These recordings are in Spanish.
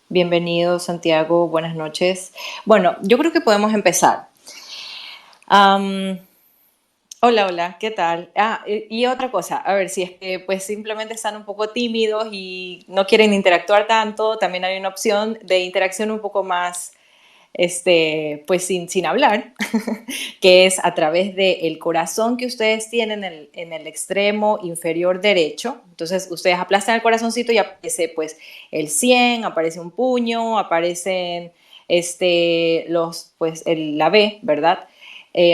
Bienvenido, Santiago. Buenas noches. Bueno, yo creo que podemos empezar. Am, hola, ¿qué tal? Y otra cosa, a ver, si es que pues simplemente están un poco tímidos y no quieren interactuar tanto, también hay una opción de interacción un poco más, pues sin hablar, que es a través del corazón que ustedes tienen en el extremo inferior derecho. Entonces, ustedes aplastan el corazoncito y aparece pues el 100, aparece un puño, aparecen la B, ¿verdad?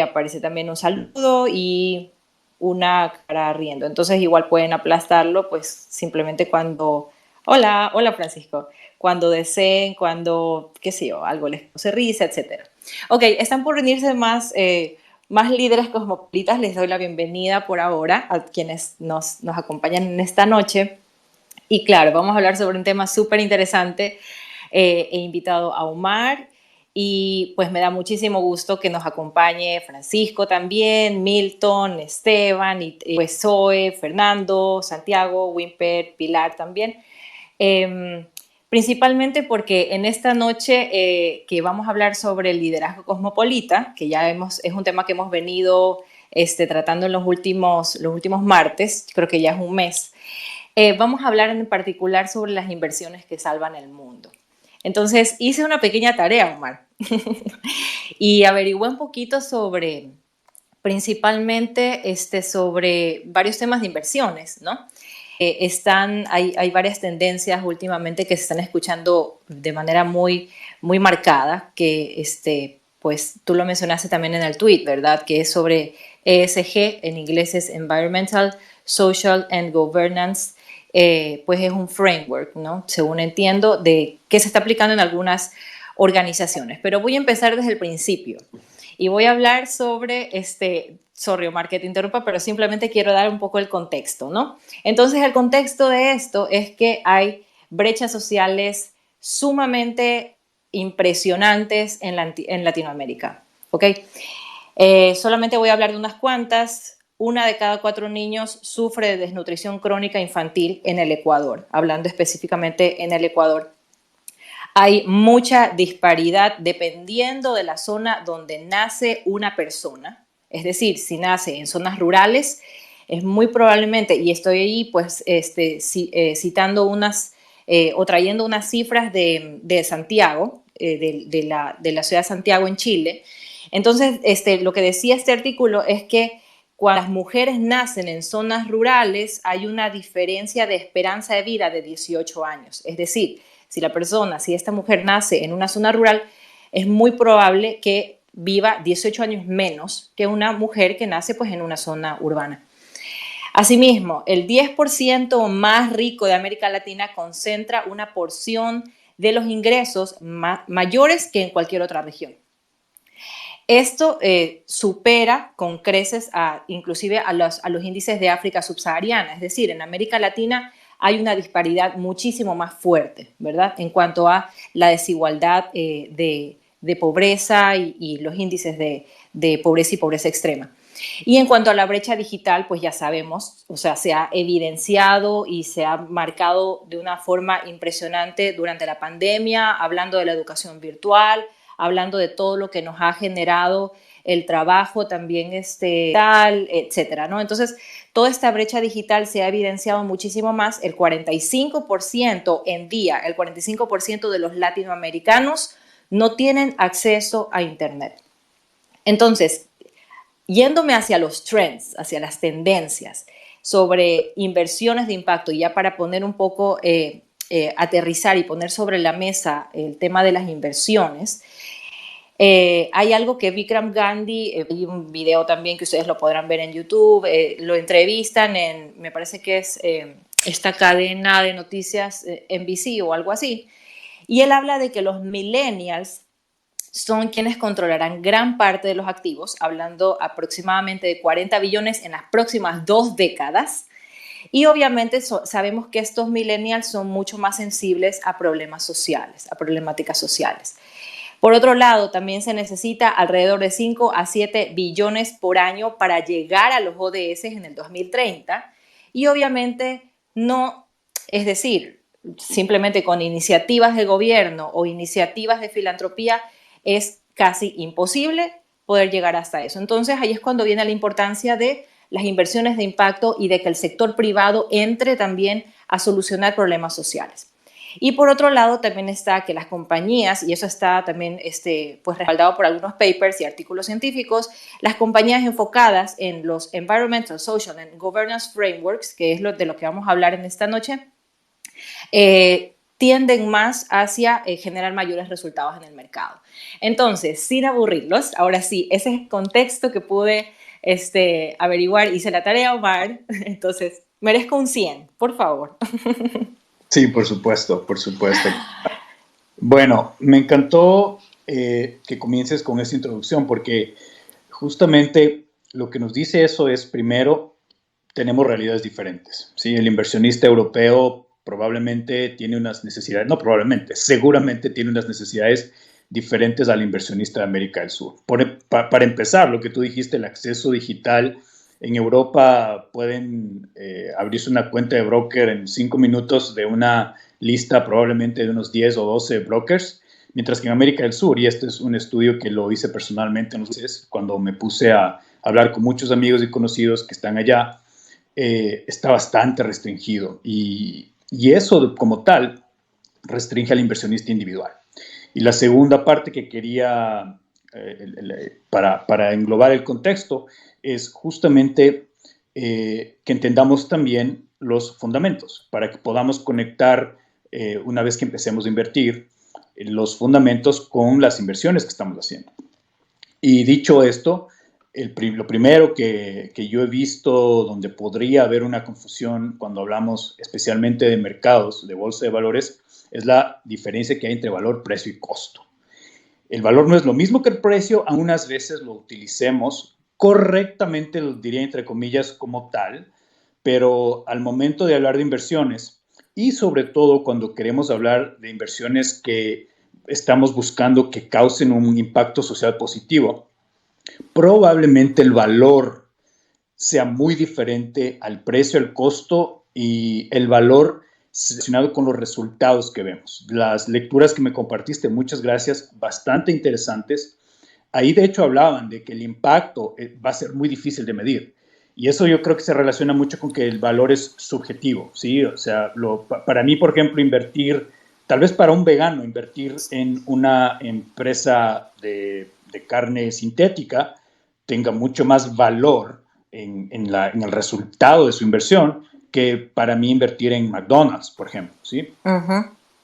Aparece también un saludo y una cara riendo. Entonces, igual pueden aplastarlo, pues simplemente cuando, hola Francisco, cuando deseen, cuando, qué sé yo, algo les cause risa, etcétera. Ok, están por venirse más líderes cosmopolitas. Les doy la bienvenida por ahora a quienes nos acompañan en esta noche. Y claro, vamos a hablar sobre un tema súper interesante. He invitado a Omar y pues me da muchísimo gusto que nos acompañe Francisco también, Milton, Esteban, y pues Zoe, Fernando, Santiago, Wimper, Pilar también. Eh, Principalmente porque en esta noche que vamos a hablar sobre el liderazgo cosmopolita, que es un tema que hemos venido tratando en los últimos martes, creo que ya es un mes. Vamos a hablar en particular sobre las inversiones que salvan el mundo. Entonces hice una pequeña tarea, Omar, y averigüé un poquito principalmente sobre varios temas de inversiones, ¿no? Hay varias tendencias últimamente que se están escuchando de manera muy marcada, que pues tú lo mencionaste también en el tweet, ¿verdad? Que es sobre ESG, en inglés es Environmental, Social and Governance. Pues es un framework, ¿no? Según entiendo, de que se está aplicando en algunas organizaciones. Pero voy a empezar desde el principio. Y voy a hablar sorry Omar que te interrumpa, pero simplemente quiero dar un poco el contexto, ¿no? Entonces el contexto de esto es que hay brechas sociales sumamente impresionantes en Latinoamérica, ¿ok? Solamente voy a hablar de unas cuantas. Una de cada 4 niños sufre de desnutrición crónica infantil en el Ecuador, hablando específicamente en el Ecuador. Hay mucha disparidad dependiendo de la zona donde nace una persona. Es decir, si nace en zonas rurales, es muy probablemente, y estoy ahí pues citando o trayendo unas cifras de Santiago, de la ciudad de Santiago en Chile. Entonces, lo que decía este artículo es que cuando las mujeres nacen en zonas rurales hay una diferencia de esperanza de vida de 18 años. Es decir, si esta mujer nace en una zona rural, es muy probable que viva 18 años menos que una mujer que nace pues en una zona urbana. Asimismo, el 10% más rico de América Latina concentra una porción de los ingresos mayores que en cualquier otra región. Esto supera con creces inclusive a los índices de África subsahariana, es decir, en América Latina hay una disparidad muchísimo más fuerte, ¿verdad? En cuanto a la desigualdad de pobreza y los índices de pobreza y pobreza extrema. Y en cuanto a la brecha digital, pues ya sabemos, o sea, se ha evidenciado y se ha marcado de una forma impresionante durante la pandemia, hablando de la educación virtual, hablando de todo lo que nos ha generado el trabajo también tal, etcétera, ¿no? Entonces, toda esta brecha digital se ha evidenciado muchísimo más. El 45% el 45% de los latinoamericanos no tienen acceso a Internet. Entonces, yéndome hacia los trends, hacia las tendencias sobre inversiones de impacto, y ya para poner un poco, aterrizar y poner sobre la mesa el tema de las inversiones, hay algo que Vikram Gandhi, hay un video también que ustedes lo podrán ver en YouTube, lo entrevistan me parece que es esta cadena de noticias NBC o algo así, y él habla de que los millennials son quienes controlarán gran parte de los activos, hablando aproximadamente de 40 billones en las próximas 2 décadas. Y obviamente sabemos que estos millennials son mucho más sensibles a problemas sociales, a problemáticas sociales. Por otro lado, también se necesita alrededor de 5 a 7 billones por año para llegar a los ODS en el 2030. Y obviamente no, es decir, simplemente con iniciativas de gobierno o iniciativas de filantropía es casi imposible poder llegar hasta eso. Entonces ahí es cuando viene la importancia de las inversiones de impacto y de que el sector privado entre también a solucionar problemas sociales. Y por otro lado también está que las compañías, y eso está también pues respaldado por algunos papers y artículos científicos, las compañías enfocadas en los Environmental, Social and Governance Frameworks, que es de lo que vamos a hablar en esta noche, tienden más hacia generar mayores resultados en el mercado. Entonces, sin aburrirlos, ahora sí, ese es el contexto que pude averiguar. Hice la tarea, Omar, entonces merezco un 100, por favor. Sí, por supuesto, por supuesto. Bueno, me encantó que comiences con esta introducción porque justamente lo que nos dice eso es, primero, tenemos realidades diferentes. ¿Sí? El inversionista europeo probablemente tiene unas necesidades, no probablemente, seguramente tiene unas necesidades diferentes al inversionista de América del Sur. Para empezar, lo que tú dijiste, el acceso digital. En Europa pueden abrirse una cuenta de broker en 5 minutos de una lista probablemente de unos 10 o 12 brokers, mientras que en América del Sur, y este es un estudio que lo hice personalmente cuando me puse a hablar con muchos amigos y conocidos que están allá, está bastante restringido y eso como tal restringe al inversionista individual. Y la segunda parte que quería, para englobar el contexto, es justamente que entendamos también los fundamentos, para que podamos conectar, una vez que empecemos a invertir, los fundamentos con las inversiones que estamos haciendo. Y dicho esto, lo primero que yo he visto donde podría haber una confusión cuando hablamos especialmente de mercados, de bolsa de valores, es la diferencia que hay entre valor, precio y costo. El valor no es lo mismo que el precio, algunas veces lo utilicemos correctamente, lo diría entre comillas como tal, pero al momento de hablar de inversiones y sobre todo cuando queremos hablar de inversiones que estamos buscando que causen un impacto social positivo, probablemente el valor sea muy diferente al precio, al costo y el valor relacionado con los resultados que vemos. Las lecturas que me compartiste, muchas gracias, bastante interesantes. Ahí de hecho hablaban de que el impacto va a ser muy difícil de medir. Y eso yo creo que se relaciona mucho con que el valor es subjetivo, ¿sí? O sea, para mí, por ejemplo, invertir, tal vez para un vegano, invertir en una empresa de carne sintética tenga mucho más valor en el resultado de su inversión que para mí invertir en McDonald's, por ejemplo, ¿sí?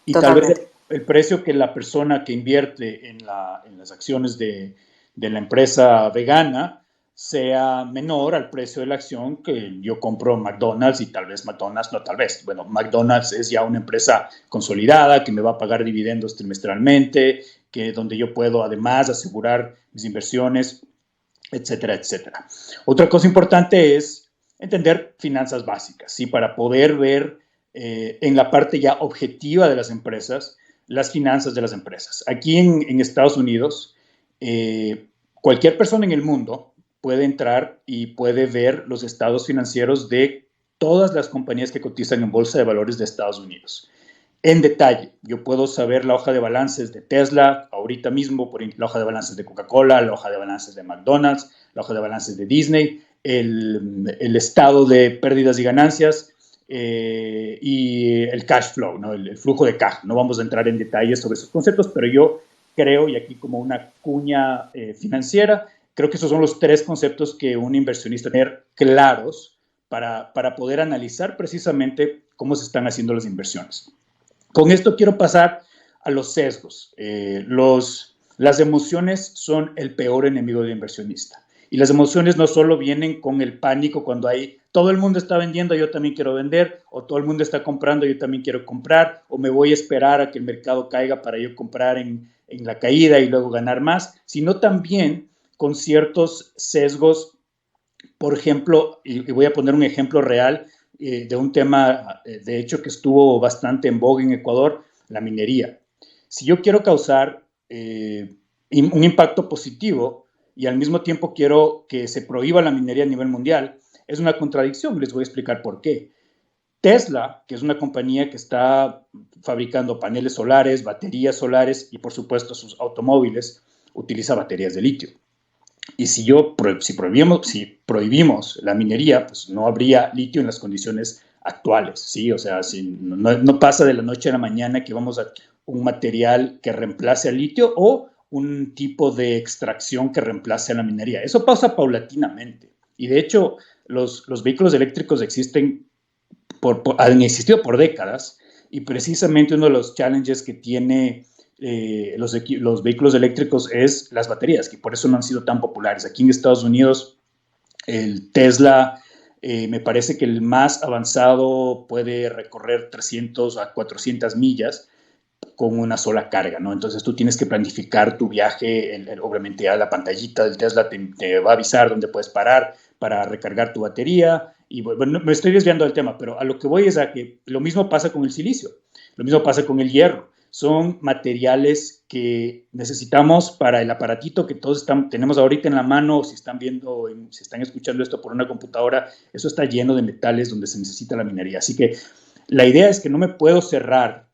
Y tal vez el precio que la persona que invierte en las acciones de la empresa vegana sea menor al precio de la acción que yo compro McDonald's y tal vez McDonald's, no tal vez, bueno, McDonald's es ya una empresa consolidada que me va a pagar dividendos trimestralmente, donde yo puedo además asegurar mis inversiones, etcétera, etcétera. Otra cosa importante es entender finanzas básicas, ¿sí? Para poder ver en la parte ya objetiva de las empresas, las finanzas de las empresas. Aquí en Estados Unidos, cualquier persona en el mundo puede entrar y puede ver los estados financieros de todas las compañías que cotizan en bolsa de valores de Estados Unidos. En detalle, yo puedo saber la hoja de balances de Tesla ahorita mismo, la hoja de balances de Coca-Cola, la hoja de balances de McDonald's, la hoja de balances de Disney, el estado de pérdidas y ganancias y el cash flow, ¿no? El flujo de caja. No vamos a entrar en detalles sobre esos conceptos, pero yo creo, y aquí como una cuña financiera, creo que esos son los 3 conceptos que un inversionista debe tener claros para poder analizar precisamente cómo se están haciendo las inversiones. Con esto quiero pasar a los sesgos. Las emociones son el peor enemigo del inversionista. Y las emociones no solo vienen con el pánico cuando todo el mundo está vendiendo, yo también quiero vender, o todo el mundo está comprando, yo también quiero comprar, o me voy a esperar a que el mercado caiga para yo comprar en la caída y luego ganar más, sino también con ciertos sesgos. Por ejemplo, y voy a poner un ejemplo real, de un tema, de hecho, que estuvo bastante en voga en Ecuador, la minería. Si yo quiero causar un impacto positivo y al mismo tiempo quiero que se prohíba la minería a nivel mundial, es una contradicción, les voy a explicar por qué. Tesla, que es una compañía que está fabricando paneles solares, baterías solares y por supuesto sus automóviles, utiliza baterías de litio. Y si prohibimos la minería, pues no habría litio en las condiciones actuales, ¿sí? O sea, no pasa de la noche a la mañana que vamos a un material que reemplace al litio o un tipo de extracción que reemplace a la minería. Eso pasa paulatinamente. Y de hecho, los vehículos eléctricos han existido por décadas y precisamente uno de los challenges que tiene los vehículos eléctricos es las baterías, que por eso no han sido tan populares. Aquí en Estados Unidos, el Tesla, me parece que el más avanzado puede recorrer 300 a 400 millas con una sola carga, ¿no? Entonces tú tienes que planificar tu viaje, obviamente ya la pantallita del Tesla te va a avisar dónde puedes parar para recargar tu batería, y bueno, me estoy desviando del tema, pero a lo que voy es a que lo mismo pasa con el silicio, lo mismo pasa con el hierro, son materiales que necesitamos para el aparatito que todos tenemos ahorita en la mano, si están viendo, si están escuchando esto por una computadora, eso está lleno de metales donde se necesita la minería, así que la idea es que no me puedo cerrar,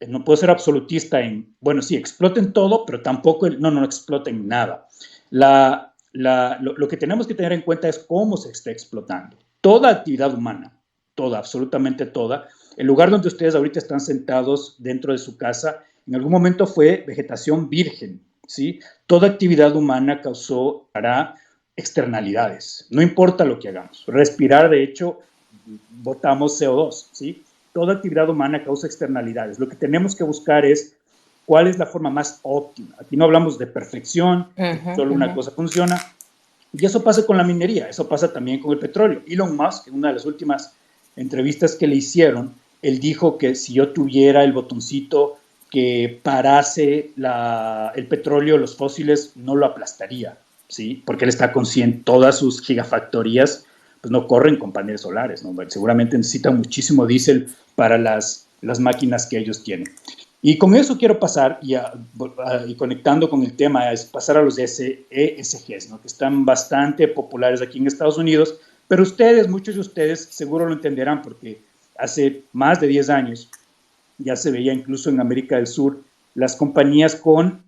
no puedo ser absolutista en, bueno, sí, exploten todo, pero tampoco, no exploten nada. Lo que tenemos que tener en cuenta es cómo se está explotando. Toda actividad humana, toda, absolutamente toda, el lugar donde ustedes ahorita están sentados dentro de su casa, en algún momento fue vegetación virgen, ¿sí? Toda actividad humana hará externalidades, no importa lo que hagamos. Respirar, de hecho, botamos CO2, ¿sí? Toda actividad humana causa externalidades. Lo que tenemos que buscar es cuál es la forma más óptima. Aquí no hablamos de perfección, solo una cosa funciona. Y eso pasa con la minería, eso pasa también con el petróleo. Elon Musk, en una de las últimas entrevistas que le hicieron, él dijo que si yo tuviera el botoncito que parase el petróleo, los fósiles, no lo aplastaría, ¿sí? Porque él está consciente, todas sus gigafactorías pues no corren con paneles solares, ¿no? Seguramente necesitan muchísimo diésel para las máquinas que ellos tienen. Y con eso quiero pasar, y conectando con el tema, es pasar a los ESGs, ¿no? Que están bastante populares aquí en Estados Unidos, pero muchos de ustedes seguro lo entenderán porque hace más de 10 años ya se veía incluso en América del Sur las compañías con,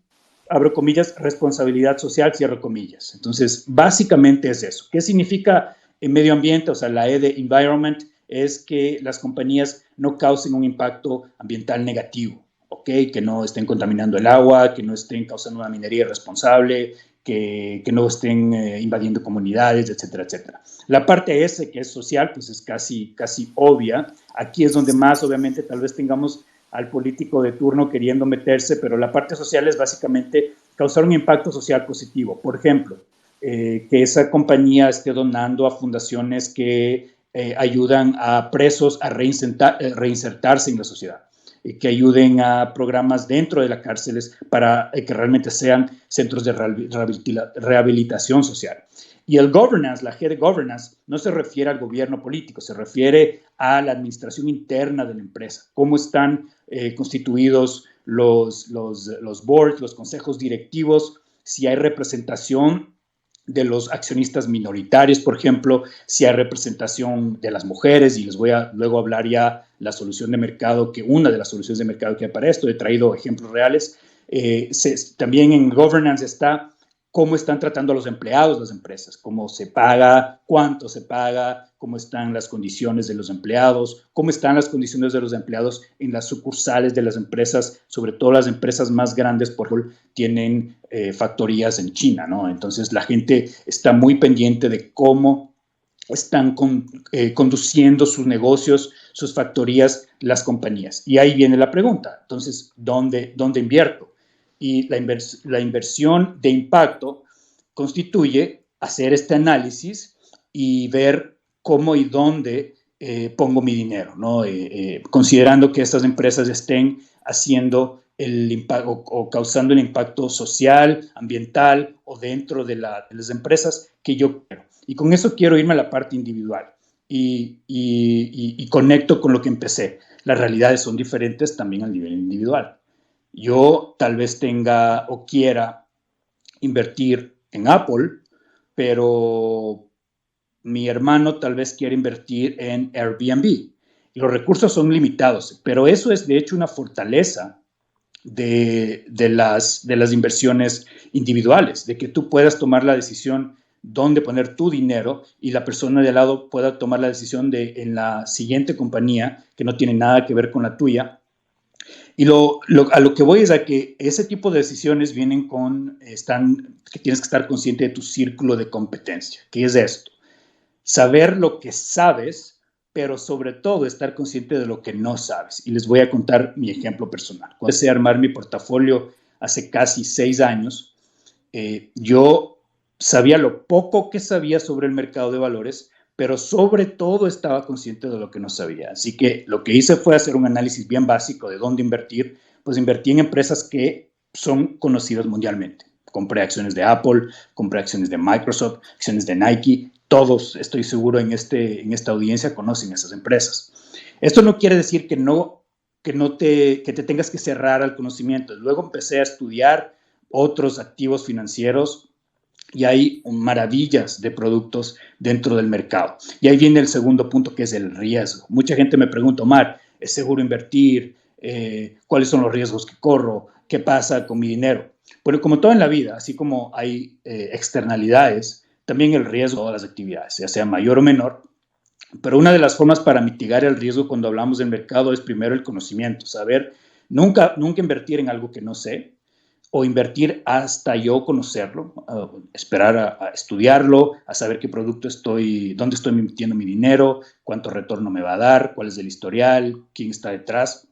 abro comillas, responsabilidad social, cierro comillas. Entonces, básicamente es eso. ¿Qué significa en medio ambiente? O sea, la E de environment es que las compañías no causen un impacto ambiental negativo, ¿ok? Que no estén contaminando el agua, que no estén causando una minería irresponsable, que no estén invadiendo comunidades, etcétera, etcétera. La parte S, que es social, pues es casi obvia. Aquí es donde más, obviamente, tal vez tengamos al político de turno queriendo meterse, pero la parte social es básicamente causar un impacto social positivo. Por ejemplo, que esa compañía esté donando a fundaciones que ayudan a presos a reinsertarse en la sociedad, que ayuden a programas dentro de las cárceles para que realmente sean centros de rehabilitación social. Y el governance, la G de governance, no se refiere al gobierno político, se refiere a la administración interna de la empresa, cómo están constituidos los boards, los consejos directivos, si hay representación de los accionistas minoritarios, por ejemplo, si hay representación de las mujeres, y les voy a luego hablar ya la solución de mercado, una de las soluciones de mercado que hay para esto, he traído ejemplos reales. También en governance está cómo están tratando a los empleados las empresas, cómo se paga, cuánto se paga, cómo están las condiciones de los empleados, cómo están las condiciones de los empleados en las sucursales de las empresas, sobre todo las empresas más grandes, por ejemplo, tienen factorías en China, ¿no? Entonces la gente está muy pendiente de cómo están conduciendo sus negocios, sus factorías, las compañías. Y ahí viene la pregunta, entonces, ¿dónde invierto? Y la inversión de impacto constituye hacer este análisis y ver cómo y dónde pongo mi dinero, ¿no? Considerando que estas empresas estén haciendo el impacto o causando el impacto social, ambiental o dentro de las empresas que yo quiero. Y con eso quiero irme a la parte individual y conecto con lo que empecé. Las realidades son diferentes también a nivel individual. Yo tal vez tenga o quiera invertir en Apple, pero mi hermano tal vez quiere invertir en Airbnb. y los recursos son limitados, pero eso es de hecho una fortaleza de las inversiones individuales, de que tú puedas tomar la decisión dónde poner tu dinero y la persona de al lado pueda tomar la decisión de en la siguiente compañía que no tiene nada que ver con la tuya. Y a lo que voy es a que ese tipo de decisiones vienen que tienes que estar consciente de tu círculo de competencia. ¿Qué es esto? Saber lo que sabes, pero sobre todo estar consciente de lo que no sabes. Y les voy a contar mi ejemplo personal. Cuando empecé a armar mi portafolio hace casi 6 años, yo sabía lo poco que sabía sobre el mercado de valores, pero sobre todo estaba consciente de lo que no sabía. Así que lo que hice fue hacer un análisis bien básico de dónde invertir. Pues invertí en empresas que son conocidas mundialmente. Compré acciones de Apple, compré acciones de Microsoft, acciones de Nike. Todos, estoy seguro, en esta audiencia conocen esas empresas. Esto no quiere decir que te tengas que cerrar al conocimiento. Luego empecé a estudiar otros activos financieros y hay maravillas de productos dentro del mercado. Y ahí viene el segundo punto, que es el riesgo. Mucha gente me pregunta, Omar, ¿es seguro invertir? ¿Cuáles son los riesgos que corro? ¿Qué pasa con mi dinero? Bueno, como todo en la vida, así como hay externalidades, también el riesgo de todas las actividades, ya sea mayor o menor. Pero una de las formas para mitigar el riesgo cuando hablamos del mercado es primero el conocimiento, saber nunca invertir en algo que no sé, o invertir hasta yo conocerlo, esperar a estudiarlo, a saber qué producto dónde estoy metiendo mi dinero, cuánto retorno me va a dar, cuál es el historial, quién está detrás.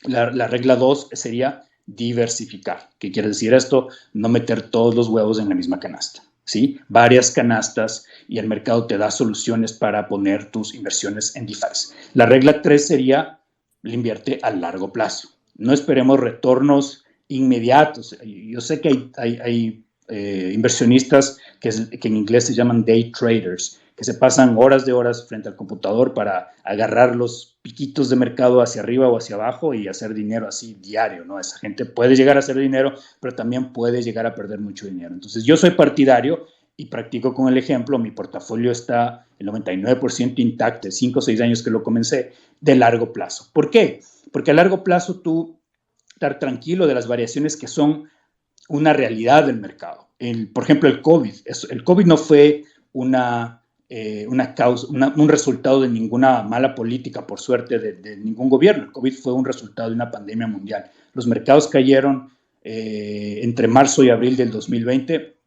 La regla 2 sería diversificar. ¿Qué quiere decir esto? No meter todos los huevos en la misma canasta, ¿sí? Varias canastas y el mercado te da soluciones para poner tus inversiones en DeFi. La regla 3 sería invierte a largo plazo. No esperemos retornos inmediatos. Yo sé que hay inversionistas que en inglés se llaman day traders, que se pasan horas de horas frente al computador para agarrar los piquitos de mercado hacia arriba o hacia abajo y hacer dinero así diario, ¿no? Esa gente puede llegar a hacer dinero, pero también puede llegar a perder mucho dinero. Entonces, yo soy partidario y practico con el ejemplo. Mi portafolio está el 99% intacto, 5 o 6 años que lo comencé, de largo plazo. ¿Por qué? Porque a largo plazo tú estar tranquilo de las variaciones que son una realidad del mercado. Por ejemplo, el COVID no fue una causa, un resultado de ninguna mala política, por suerte, de ningún gobierno. El COVID fue un resultado de una pandemia mundial. Los mercados cayeron entre marzo y abril del 2020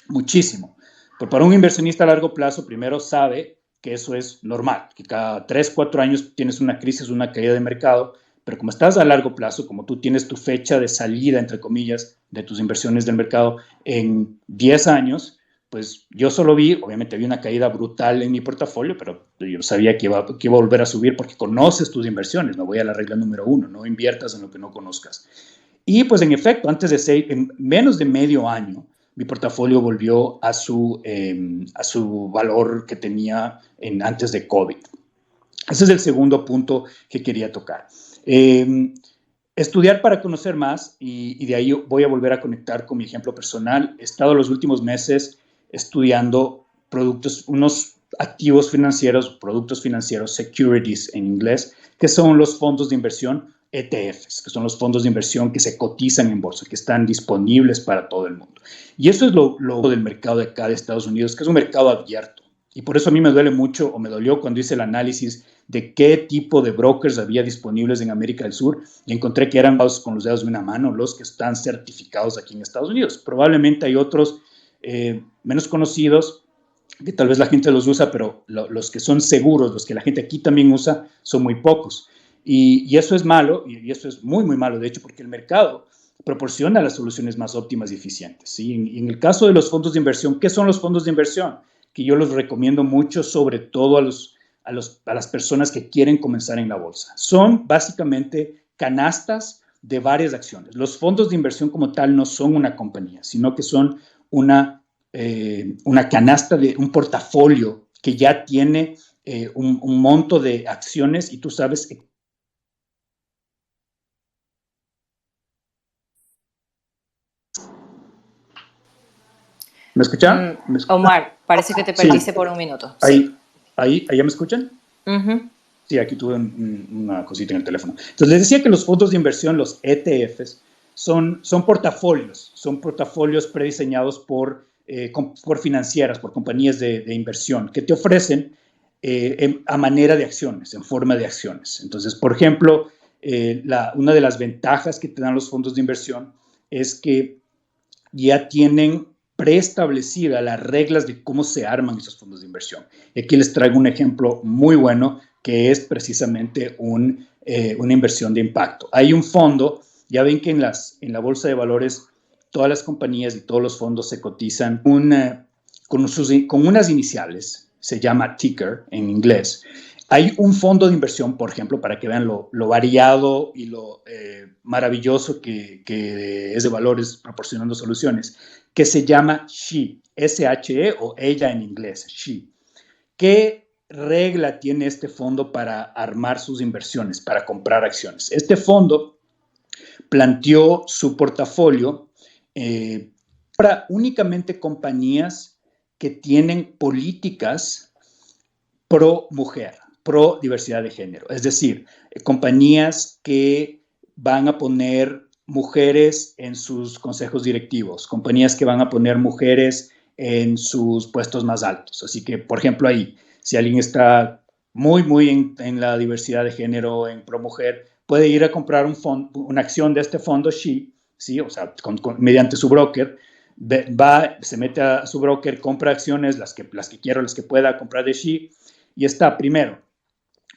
muchísimo. Pero para un inversionista a largo plazo, primero sabe que eso es normal, que cada 3, 4 años tienes una crisis, una caída de mercado, pero como estás a largo plazo, como tú tienes tu fecha de salida, entre comillas, de tus inversiones del mercado en 10 años, pues yo solo obviamente vi una caída brutal en mi portafolio, pero yo sabía que iba a volver a subir porque conoces tus inversiones. No voy a la regla número 1, no inviertas en lo que no conozcas. Y pues en efecto, en menos de medio año, mi portafolio volvió a su valor que tenía antes de COVID. Ese es el segundo punto que quería tocar. Estudiar para conocer más, y de ahí voy a volver a conectar con mi ejemplo personal. He estado los últimos meses estudiando unos activos financieros, productos financieros, securities en inglés, que son los fondos de inversión ETFs, que son los fondos de inversión que se cotizan en bolsa, que están disponibles para todo el mundo. Y eso es lo del mercado de acá de Estados Unidos, que es un mercado abierto. Y por eso a mí me duele mucho, o me dolió cuando hice el análisis de qué tipo de brokers había disponibles en América del Sur, y encontré que eran con los dedos de una mano los que están certificados aquí en Estados Unidos. Probablemente hay otros menos conocidos, que tal vez la gente los usa, pero los que son seguros, los que la gente aquí también usa, son muy pocos. Y eso es malo, y eso es muy, muy malo, de hecho, porque el mercado proporciona las soluciones más óptimas y eficientes, ¿sí? En el caso de los fondos de inversión, ¿qué son los fondos de inversión? Que yo los recomiendo mucho, sobre todo a las personas que quieren comenzar en la bolsa. Son básicamente canastas de varias acciones. Los fondos de inversión como tal no son una compañía, sino que son una canasta de un portafolio que ya tiene un monto de acciones y tú sabes. ¿Me escuchan? Omar, parece que te Sí, perdiste por un minuto. Sí. ahí ya me escuchan. Uh -huh. Sí, aquí tuve una cosita en el teléfono. Entonces, les decía que los fondos de inversión, los ETFs, son portafolios prediseñados por financieras, por compañías de inversión, que te ofrecen a manera de acciones, en forma de acciones. Entonces, por ejemplo, una de las ventajas que te dan los fondos de inversión es que ya tienen preestablecidas las reglas de cómo se arman esos fondos de inversión. Y aquí les traigo un ejemplo muy bueno que es precisamente una inversión de impacto. Hay un fondo, ya ven que en la bolsa de valores todas las compañías y todos los fondos se cotizan con unas iniciales, se llama ticker en inglés. Hay un fondo de inversión, por ejemplo, para que vean lo variado y lo maravilloso que es de valores proporcionando soluciones, que se llama SHE, S-H-E o ella en inglés, SHE. ¿Qué regla tiene este fondo para armar sus inversiones, para comprar acciones? Este fondo planteó su portafolio para únicamente compañías que tienen políticas pro mujer, pro diversidad de género. Es decir, compañías que van a poner mujeres en sus consejos directivos, compañías que van a poner mujeres en sus puestos más altos. Así que, por ejemplo, ahí, si alguien está muy en la diversidad de género, en pro mujer, puede ir a comprar una acción de este fondo SHE, ¿sí? O sea, mediante su broker, se mete a su broker, compra acciones, las que quiera, las que pueda comprar de SHE, y está, primero,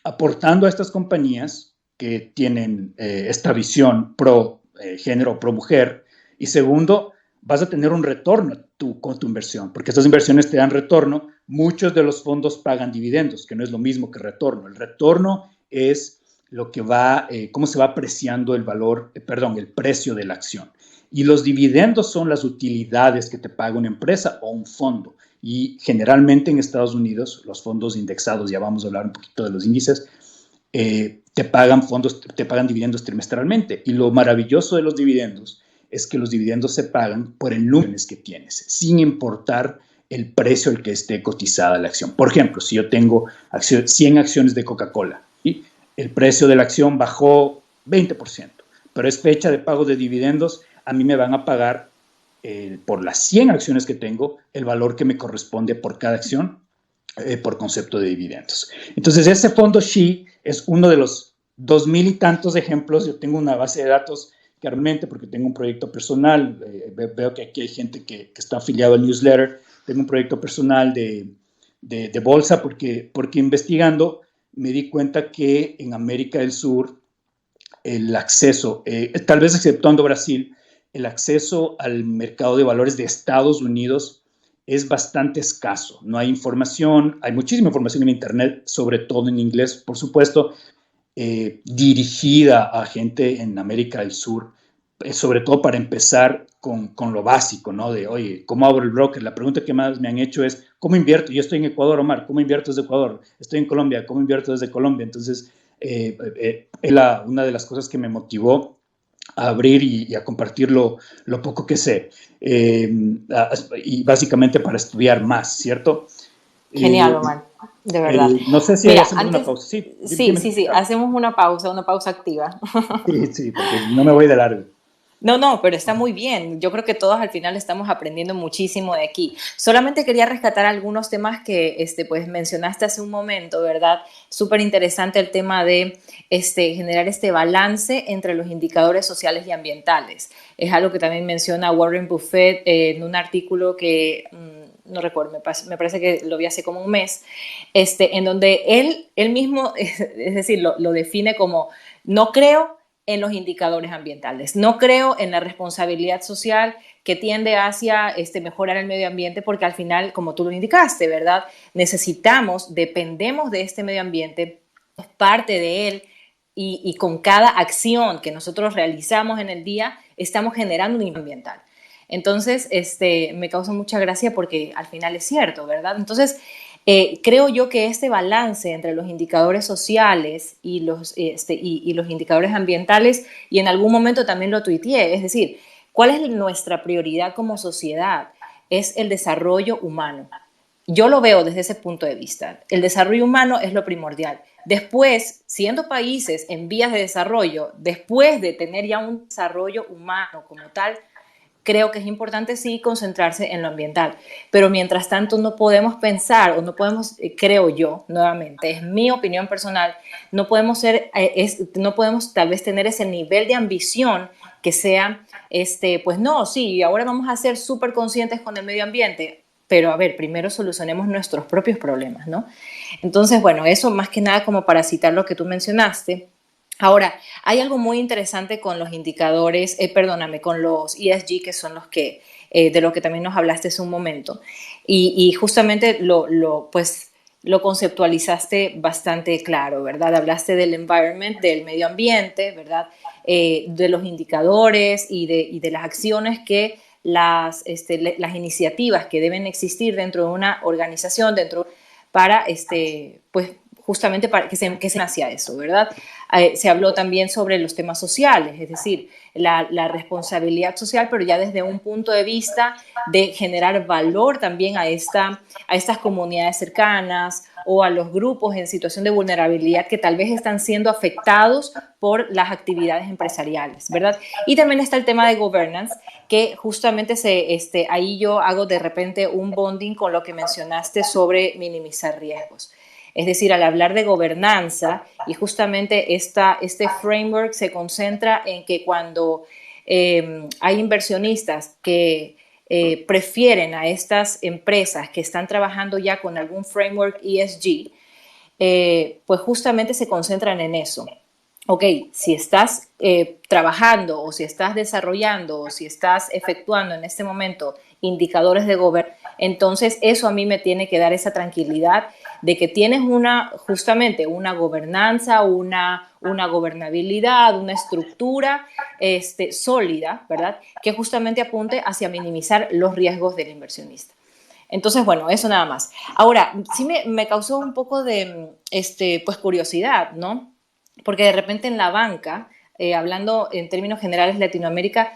aportando a estas compañías que tienen esta visión pro género, pro mujer, y segundo, vas a tener un retorno con tu inversión, porque estas inversiones te dan retorno. Muchos de los fondos pagan dividendos, que no es lo mismo que retorno. El retorno es lo que cómo se va apreciando el precio de la acción. Y los dividendos son las utilidades que te paga una empresa o un fondo. Y generalmente en Estados Unidos, los fondos indexados, ya vamos a hablar un poquito de los índices, te pagan dividendos trimestralmente. Y lo maravilloso de los dividendos es que los dividendos se pagan por el número que tienes, sin importar el precio al que esté cotizada la acción. Por ejemplo, si yo tengo 100 acciones de Coca-Cola, ¿sí? El precio de la acción bajó 20%, pero es fecha de pago de dividendos, a mí me van a pagar por las 100 acciones que tengo, el valor que me corresponde por cada acción por concepto de dividendos. Entonces, ese fondo SHE es uno de los 2,000 y tantos ejemplos. Yo tengo una base de datos que realmente, porque tengo un proyecto personal, veo que aquí hay gente que está afiliado al newsletter, tengo un proyecto personal de bolsa, porque investigando me di cuenta que en América del Sur el acceso, tal vez exceptuando Brasil, el acceso al mercado de valores de Estados Unidos es bastante escaso. No hay información, hay muchísima información en Internet, sobre todo en inglés, por supuesto, dirigida a gente en América del Sur, sobre todo para empezar con lo básico, ¿no? De, oye, ¿cómo abro el broker? La pregunta que más me han hecho es, ¿cómo invierto? Yo estoy en Ecuador, Omar, ¿cómo invierto desde Ecuador? Estoy en Colombia, ¿cómo invierto desde Colombia? Entonces, una de las cosas que me motivó a abrir y a compartir lo poco que sé, y básicamente para estudiar más, ¿cierto? Genial, Omar, de verdad. No sé si Mira, hacemos una antes, pausa. Sí, sí, dime. sí, sí, hacemos una pausa activa. Sí, sí, porque no me voy de largo. No, no, pero está muy bien. Yo creo que todos al final estamos aprendiendo muchísimo de aquí. Solamente quería rescatar algunos temas que pues mencionaste hace un momento, ¿verdad? Súper interesante el tema de generar este balance entre los indicadores sociales y ambientales. Es algo que también menciona Warren Buffett en un artículo que no recuerdo, me parece que lo vi hace como un mes, en donde él mismo, es decir, lo define como no creo en los indicadores ambientales. No creo en la responsabilidad social que tiende hacia mejorar el medio ambiente, porque al final, como tú lo indicaste, ¿verdad? Dependemos de este medio ambiente, es parte de él, y con cada acción que nosotros realizamos en el día, estamos generando un impacto ambiental. Entonces, me causa mucha gracia porque al final es cierto, ¿verdad? Entonces, creo yo que este balance entre los indicadores sociales y los indicadores ambientales, y en algún momento también lo tuiteé, es decir, ¿cuál es nuestra prioridad como sociedad? Es el desarrollo humano. yo lo veo desde ese punto de vista. El desarrollo humano es lo primordial. Después, siendo países en vías de desarrollo, después de tener ya un desarrollo humano como tal, creo que es importante sí concentrarse en lo ambiental, pero mientras tanto no podemos pensar o no podemos, creo yo, nuevamente, es mi opinión personal, no podemos no podemos tal vez tener ese nivel de ambición que sea, pues no, sí, ahora vamos a ser súper conscientes con el medio ambiente, pero a ver, primero solucionemos nuestros propios problemas, ¿no? Entonces, bueno, eso más que nada como para citar lo que tú mencionaste. Ahora, hay algo muy interesante con los indicadores, perdóname, con los ESG, que son los que, de lo que también nos hablaste hace un momento. Y justamente pues, lo conceptualizaste bastante claro, ¿verdad? Hablaste del environment, del medio ambiente, ¿verdad? De los indicadores y de las acciones que las iniciativas que deben existir dentro de una organización, para, pues, justamente para que se hacia eso, ¿verdad? Se habló también sobre los temas sociales, es decir, la responsabilidad social, pero ya desde un punto de vista de generar valor también a estas comunidades cercanas o a los grupos en situación de vulnerabilidad que tal vez están siendo afectados por las actividades empresariales, ¿verdad? Y también está el tema de governance, que justamente ahí yo hago de repente un bonding con lo que mencionaste sobre minimizar riesgos. Es decir, al hablar de gobernanza, y justamente este framework se concentra en que cuando hay inversionistas que prefieren a estas empresas que están trabajando ya con algún framework ESG, pues justamente se concentran en eso. Ok, si estás trabajando o si estás desarrollando o si estás efectuando en este momento indicadores de gobernanza, entonces eso a mí me tiene que dar esa tranquilidad de que tienes justamente una gobernanza, una gobernabilidad, una estructura sólida, ¿verdad? Que justamente apunte hacia minimizar los riesgos del inversionista. Entonces, bueno, eso nada más. Ahora, sí me causó un poco de pues curiosidad, ¿no? Porque de repente en la banca, hablando en términos generales Latinoamérica,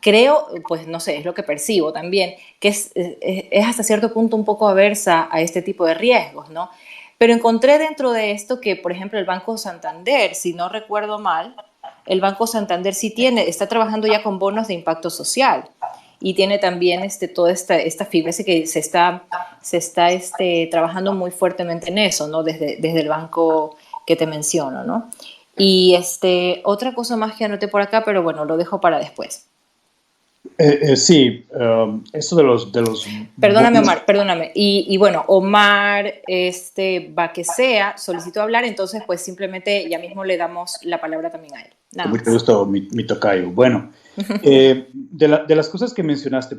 creo, pues no sé, es lo que percibo también, que es hasta cierto punto un poco aversa a este tipo de riesgos, ¿no? Pero encontré dentro de esto que, por ejemplo, el Banco Santander, si no recuerdo mal, el Banco Santander sí está trabajando ya con bonos de impacto social y tiene también toda esta fibra, que se está trabajando muy fuertemente en eso, ¿no? Desde el banco que te menciono, ¿no? Y otra cosa más que anoté por acá, pero bueno, lo dejo para después. Sí, eso de los Perdóname, bonos. Omar, perdóname. Y bueno, Omar Baquesea solicitó hablar, entonces pues simplemente ya mismo le damos la palabra también a él. Con Nada mucho más. gusto, mi tocayo. Bueno, de las cosas que mencionaste,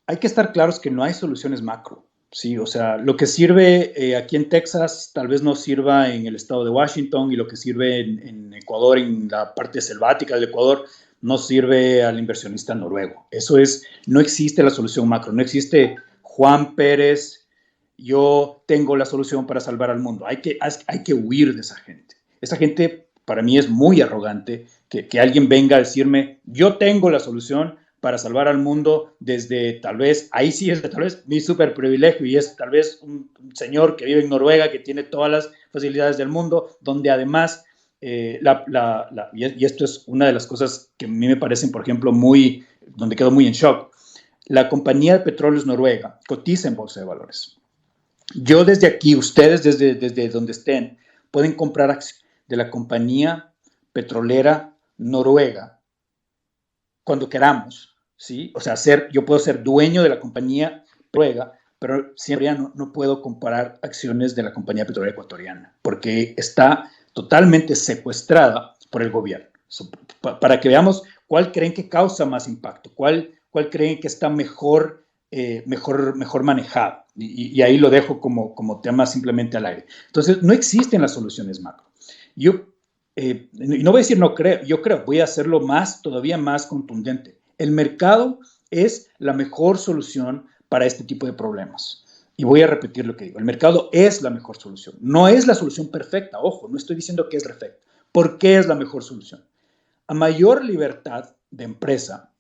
hay que estar claros que no hay soluciones macro, ¿sí? O sea, lo que sirve aquí en Texas tal vez no sirva en el estado de Washington, y lo que sirve en Ecuador, en la parte selvática del Ecuador, no sirve al inversionista noruego. Eso es, no existe la solución macro, no existe Juan Pérez, yo tengo la solución para salvar al mundo. Hay que huir de esa gente. Esa gente para mí es muy arrogante, que alguien venga a decirme, yo tengo la solución para salvar al mundo desde tal vez, ahí sí es tal vez mi super privilegio, y es tal vez un señor que vive en Noruega, que tiene todas las facilidades del mundo, donde además, y esto es una de las cosas que a mí me parecen, por ejemplo, donde quedo muy en shock, la compañía de petróleos noruega cotiza en bolsa de valores. Yo desde aquí, ustedes desde donde estén, pueden comprar acciones de la compañía petrolera noruega cuando queramos, ¿sí? O sea, yo puedo ser dueño de la compañía noruega, pero siempre no puedo comprar acciones de la compañía petrolera ecuatoriana, porque está totalmente secuestrada por el gobierno. Para que veamos cuál creen que causa más impacto, cuál creen que está mejor manejado. Y ahí lo dejo como tema simplemente al aire. Entonces, no existen las soluciones macro. No voy a decir no creo, yo creo, voy a hacerlo todavía más contundente. El mercado es la mejor solución para este tipo de problemas. Y voy a repetir lo que digo, el mercado es la mejor solución. No es la solución perfecta, ojo, no estoy diciendo que es perfecta. ¿Por qué es la mejor solución? A mayor libertad de empresa,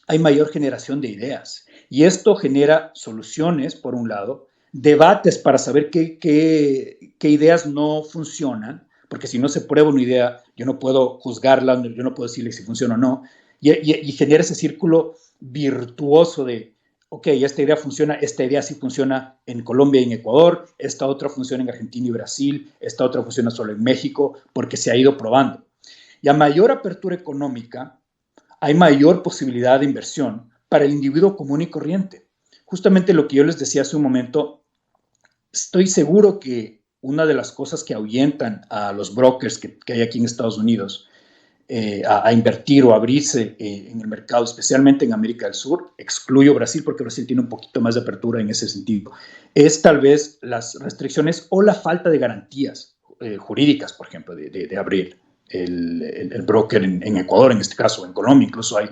hay mayor generación de ideas. Y esto genera soluciones, por un lado, debates para saber qué ideas no funcionan, porque si no se prueba una idea, yo no puedo juzgarla, yo no puedo decirle si funciona o no, y genera ese círculo virtuoso de, ok, esta idea funciona, esta idea sí funciona en Colombia y en Ecuador, esta otra funciona en Argentina y Brasil, esta otra funciona solo en México, porque se ha ido probando. Y a mayor apertura económica, hay mayor posibilidad de inversión para el individuo común y corriente. Justamente lo que yo les decía hace un momento, estoy seguro que una de las cosas que ahuyentan a los brokers que hay aquí en Estados Unidos a invertir o abrirse en el mercado, especialmente en América del Sur, excluyo Brasil porque Brasil tiene un poquito más de apertura en ese sentido, es tal vez las restricciones o la falta de garantías jurídicas, por ejemplo, de abrir el broker en Ecuador, en este caso, en Colombia, incluso hay.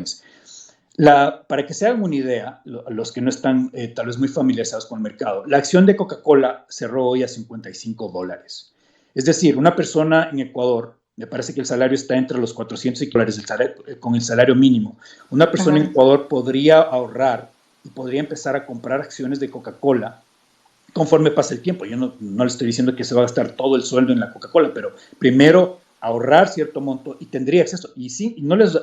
Para que se hagan una idea, los que no están tal vez muy familiarizados con el mercado, la acción de Coca-Cola cerró hoy a $52. Es decir, una persona en Ecuador, me parece que el salario está entre los $400 con el salario mínimo. Una persona en Ecuador podría ahorrar y podría empezar a comprar acciones de Coca-Cola conforme pasa el tiempo. Yo no le estoy diciendo que se va a gastar todo el sueldo en la Coca-Cola, pero primero ahorrar cierto monto y tendría acceso. Y sí,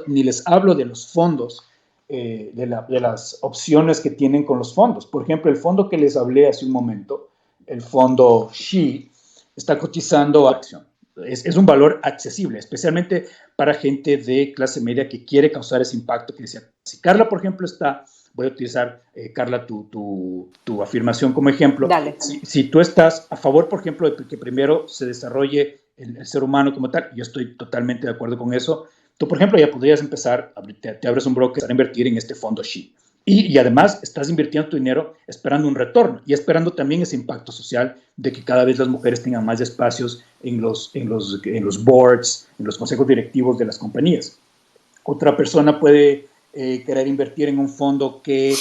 ni les hablo de los fondos, de las opciones que tienen con los fondos. Por ejemplo, el fondo que les hablé hace un momento, el fondo SHE, está cotizando acción. Es un valor accesible, especialmente para gente de clase media que quiere causar ese impacto que decía. Si Carla, por ejemplo, voy a utilizar, Carla, tu afirmación como ejemplo. Dale. Si tú estás a favor, por ejemplo, de que primero se desarrolle el ser humano como tal, yo estoy totalmente de acuerdo con eso. Tú, por ejemplo, ya podrías empezar, te abres un broker a invertir en este fondo SHE. Y además estás invirtiendo tu dinero esperando un retorno y esperando también ese impacto social de que cada vez las mujeres tengan más espacios en los boards, en los consejos directivos de las compañías. Otra persona puede querer invertir en un fondo que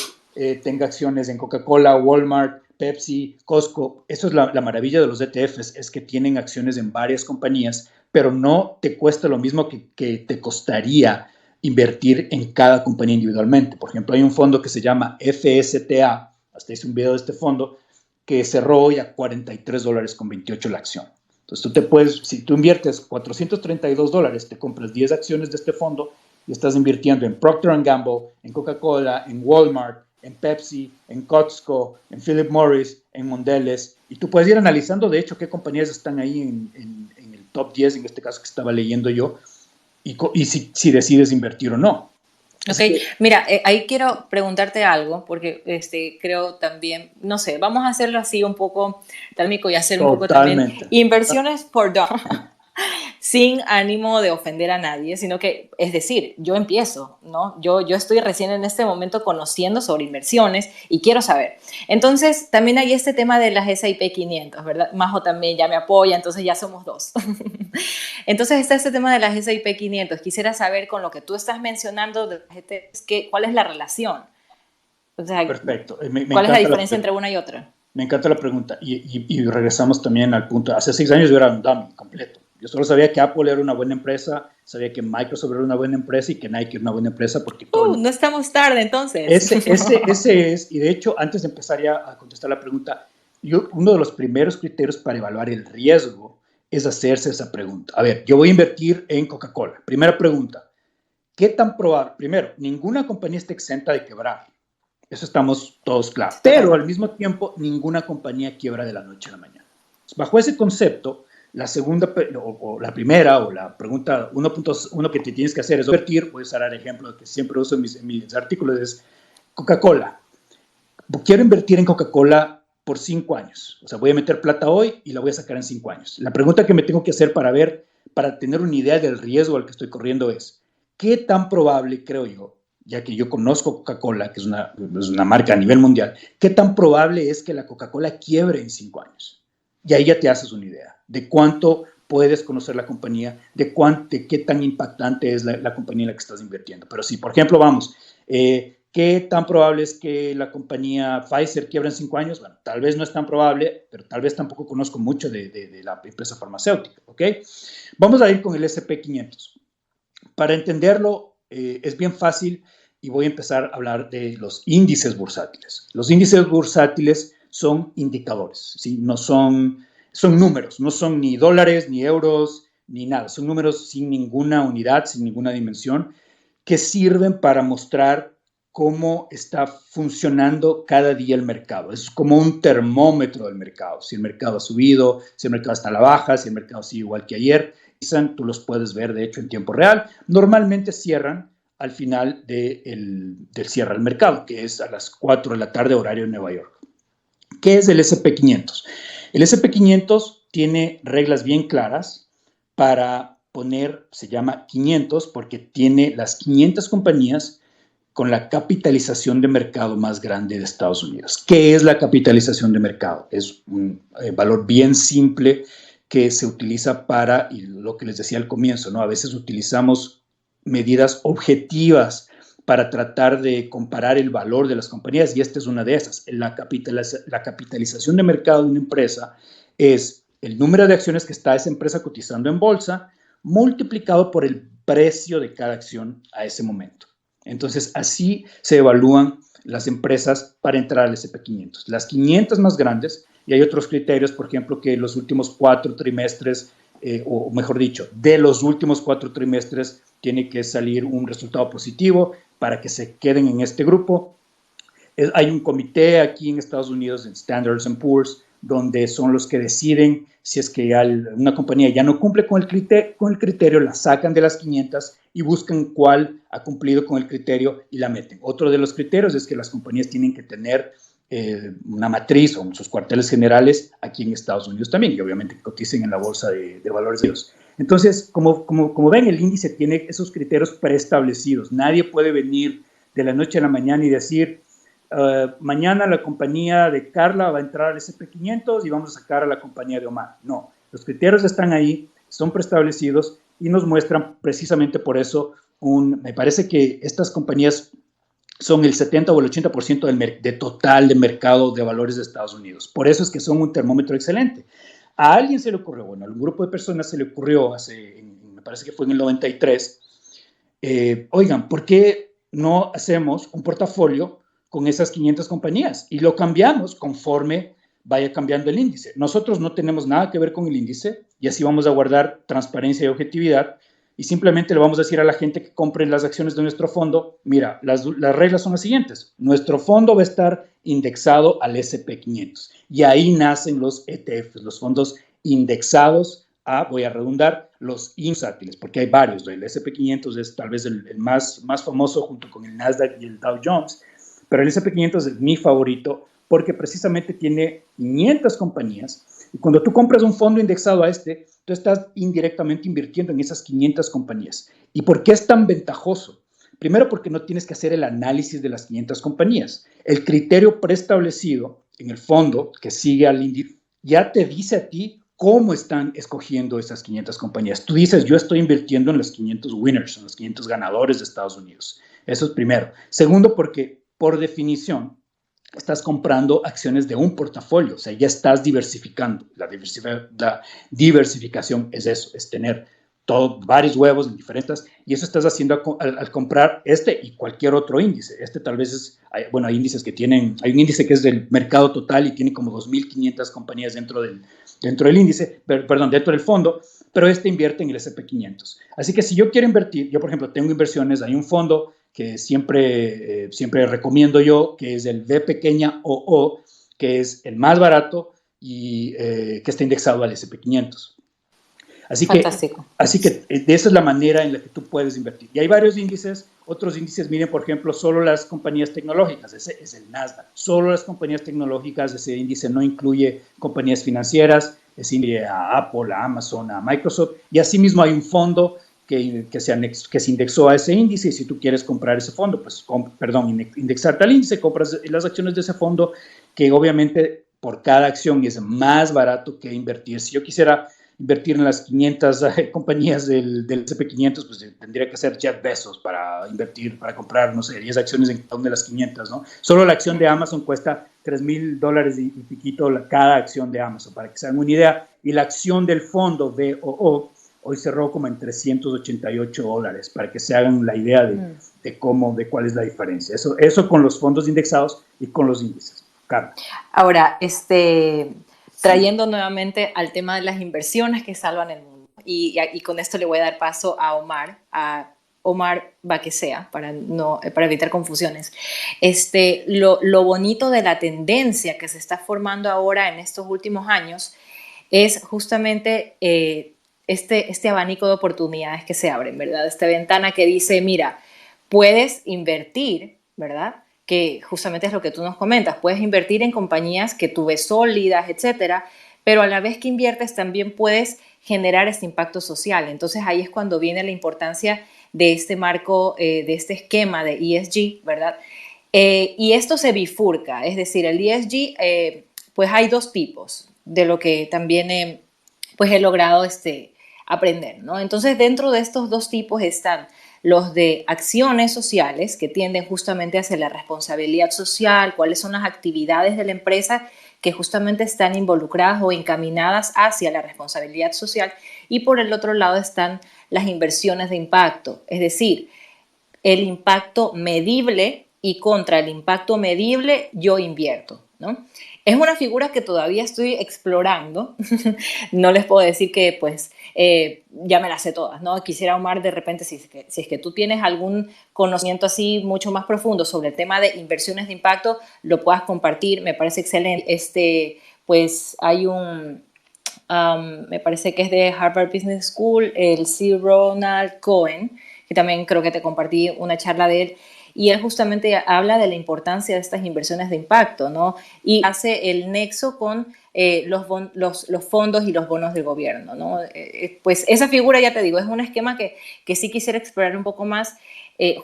tenga acciones en Coca-Cola, Walmart, Pepsi, Costco. Eso es la maravilla de los ETFs, es que tienen acciones en varias compañías, pero no te cuesta lo mismo que te costaría invertir en cada compañía individualmente. Por ejemplo, hay un fondo que se llama FSTA, hasta hice un video de este fondo, que cerró hoy a $43.28 la acción. Entonces, si tú inviertes $432, te compras 10 acciones de este fondo y estás invirtiendo en Procter & Gamble, en Coca-Cola, en Walmart, en Pepsi, en Costco, en Philip Morris, en Mondelez, y tú puedes ir analizando, de hecho, qué compañías están ahí en el top 10, en este caso que estaba leyendo yo, y si decides invertir o no. Ok, mira, ahí quiero preguntarte algo, porque creo también, no sé, vamos a hacerlo así un poco tálmico y hacer un poco también inversiones por dos, sin ánimo de ofender a nadie, sino que, es decir, yo empiezo, ¿no? Yo estoy recién en este momento conociendo sobre inversiones y quiero saber. Entonces, también hay este tema de las S&P 500, ¿verdad? Majo también ya me apoya, entonces ya somos dos. Entonces está este tema de las S&P 500. Quisiera saber con lo que tú estás mencionando, ¿cuál es la relación? O sea, perfecto. ¿cuál es la diferencia entre una y otra? Me encanta la pregunta. Y regresamos también al punto. Hace 6 años yo era un dummy completo. Yo solo sabía que Apple era una buena empresa, sabía que Microsoft era una buena empresa y que Nike era una buena empresa porque todo... No estamos tarde entonces. Ese es, y de hecho, antes de empezar ya a contestar la pregunta, uno de los primeros criterios para evaluar el riesgo es hacerse esa pregunta. A ver, yo voy a invertir en Coca-Cola. Primera pregunta, ¿qué tan probable? Primero, ninguna compañía está exenta de quebrar. Eso estamos todos claros. Pero al mismo tiempo, ninguna compañía quiebra de la noche a la mañana. Bajo ese concepto, la segunda, o la primera, o la pregunta 1.1 que te tienes que hacer es invertir. Voy a usar el ejemplo que siempre uso en mis artículos, es Coca-Cola. Quiero invertir en Coca-Cola por 5 años. O sea, voy a meter plata hoy y la voy a sacar en 5 años. La pregunta que me tengo que hacer para tener una idea del riesgo al que estoy corriendo es, ¿qué tan probable, creo yo, ya que yo conozco Coca-Cola, que es una marca a nivel mundial, qué tan probable es que la Coca-Cola quiebre en 5 años? Y ahí ya te haces una idea de cuánto puedes conocer la compañía, de qué tan impactante es la compañía en la que estás invirtiendo. Pero si, por ejemplo, vamos, ¿qué tan probable es que la compañía Pfizer quiebre en 5 años? Bueno, tal vez no es tan probable, pero tal vez tampoco conozco mucho de la empresa farmacéutica, ¿ok? Vamos a ir con el S&P 500. Para entenderlo, es bien fácil y voy a empezar a hablar de los índices bursátiles. Los índices bursátiles son indicadores, ¿sí? No son números, no son ni dólares, ni euros, ni nada. Son números sin ninguna unidad, sin ninguna dimensión, que sirven para mostrar cómo está funcionando cada día el mercado. Es como un termómetro del mercado. Si el mercado ha subido, si el mercado está a la baja, si el mercado sigue igual que ayer, tú los puedes ver, de hecho, en tiempo real. Normalmente cierran al final del cierre del mercado, que es a las 4 de la tarde, horario en Nueva York. ¿Qué es el S&P 500? El S&P 500 tiene reglas bien claras para poner, se llama 500 porque tiene las 500 compañías con la capitalización de mercado más grande de Estados Unidos. ¿Qué es la capitalización de mercado? Es un valor bien simple que se utiliza para, y lo que les decía al comienzo, ¿no? A veces utilizamos medidas objetivas para tratar de comparar el valor de las compañías, y esta es una de esas. La capitalización de mercado de una empresa es el número de acciones que está esa empresa cotizando en bolsa multiplicado por el precio de cada acción a ese momento. Entonces, así se evalúan las empresas para entrar al S&P 500. Las 500 más grandes, y hay otros criterios, por ejemplo, que los últimos 4 trimestres, o mejor dicho, de los últimos 4 trimestres, tiene que salir un resultado positivo para que se queden en este grupo. Hay un comité aquí en Estados Unidos, en Standard & Poor's, donde son los que deciden si es que una compañía ya no cumple con el criterio, la sacan de las 500 y buscan cuál ha cumplido con el criterio y la meten. Otro de los criterios es que las compañías tienen que tener una matriz o sus cuarteles generales aquí en Estados Unidos también, y obviamente coticen en la bolsa de valores de ellos. Entonces, como ven, el índice tiene esos criterios preestablecidos. Nadie puede venir de la noche a la mañana y decir, mañana la compañía de Carla va a entrar al S&P 500 y vamos a sacar a la compañía de Omar. No, los criterios están ahí, son preestablecidos y nos muestran precisamente por eso, me parece que estas compañías son el 70 o el 80% de total de mercado de valores de Estados Unidos. Por eso es que son un termómetro excelente. A alguien se le ocurrió, bueno, a un grupo de personas se le ocurrió me parece que fue en el 93, oigan, ¿por qué no hacemos un portafolio con esas 500 compañías y lo cambiamos conforme vaya cambiando el índice? Nosotros no tenemos nada que ver con el índice y así vamos a guardar transparencia y objetividad y simplemente le vamos a decir a la gente que compre las acciones de nuestro fondo, mira, las reglas son las siguientes. Nuestro fondo va a estar indexado al S&P 500 y ahí nacen los ETFs, los fondos indexados a, voy a redundar, los bursátiles, porque hay varios. El S&P 500 es tal vez el más famoso junto con el Nasdaq y el Dow Jones, pero el S&P 500 es mi favorito porque precisamente tiene 500 compañías y cuando tú compras un fondo indexado a tú estás indirectamente invirtiendo en esas 500 compañías. ¿Y por qué es tan ventajoso? Primero, porque no tienes que hacer el análisis de las 500 compañías. El criterio preestablecido en el fondo que sigue al índice ya te dice a ti cómo están escogiendo esas 500 compañías. Tú dices, yo estoy invirtiendo en los 500 winners, en los 500 ganadores de Estados Unidos. Eso es primero. Segundo, porque por definición estás comprando acciones de un portafolio, o sea, ya estás diversificando. La diversificación es eso, es tener varios huevos en diferentes, y eso estás haciendo al comprar y cualquier otro índice. Tal vez hay índices que hay un índice que es del mercado total y tiene como 2.500 compañías dentro del índice, dentro del fondo, pero invierte en el S&P 500. Así que si yo quiero invertir, yo por ejemplo tengo inversiones, hay un fondo que siempre recomiendo yo, que es el VPOO, que es el más barato y que está indexado al S&P 500. Fantástico. Así que esa es la manera en la que tú puedes invertir. Y hay varios índices, otros índices, miren, por ejemplo, solo las compañías tecnológicas, ese es el Nasdaq. Solo las compañías tecnológicas, ese índice no incluye compañías financieras, ese incluye a Apple, a Amazon, a Microsoft, y asimismo hay un fondo que se indexó a ese índice, y si tú quieres comprar ese fondo, indexarte al índice, compras las acciones de ese fondo, que obviamente por cada acción es más barato que invertir. Si yo quisiera invertir en las 500 compañías del S&P 500, pues tendría que ser Jeff Bezos para comprar, no sé, 10 acciones en cada una de las 500, ¿no? Solo la acción de Amazon cuesta $3,000 y piquito cada acción de Amazon, para que se hagan una idea, y la acción del fondo VOO hoy cerró como en $388, para que se hagan la idea de cuál es la diferencia. Eso con los fondos indexados y con los índices. Claro. Ahora, trayendo nuevamente al tema de las inversiones que salvan el mundo, y con esto le voy a dar paso a Omar Baquesea, para evitar confusiones. Lo bonito de la tendencia que se está formando ahora en estos últimos años es justamente este abanico de oportunidades que se abren, ¿verdad? Esta ventana que dice, mira, puedes invertir, ¿verdad? Que justamente es lo que tú nos comentas, puedes invertir en compañías que tú ves sólidas, etcétera, pero a la vez que inviertes también puedes generar este impacto social. Entonces ahí es cuando viene la importancia de este marco, de este esquema de ESG, ¿verdad? Y esto se bifurca, es decir, el ESG, pues hay dos tipos, de lo que también pues he logrado aprender, ¿no? Entonces dentro de estos dos tipos están los de acciones sociales, que tienden justamente hacia la responsabilidad social, cuáles son las actividades de la empresa que justamente están involucradas o encaminadas hacia la responsabilidad social, y por el otro lado están las inversiones de impacto, es decir, el impacto medible, y contra el impacto medible yo invierto, ¿no? Es una figura que todavía estoy explorando. No les puedo decir que pues ya me las sé todas, ¿no? Quisiera, Omar, de repente, si es que tú tienes algún conocimiento así mucho más profundo sobre el tema de inversiones de impacto, lo puedas compartir, me parece excelente. Pues hay me parece que es de Harvard Business School, el C. Ronald Cohen, que también creo que te compartí una charla de él, y él justamente habla de la importancia de estas inversiones de impacto, ¿no? Y hace el nexo con los fondos y los bonos del gobierno, ¿no? Pues esa figura, ya te digo, es un esquema que sí quisiera explorar un poco más,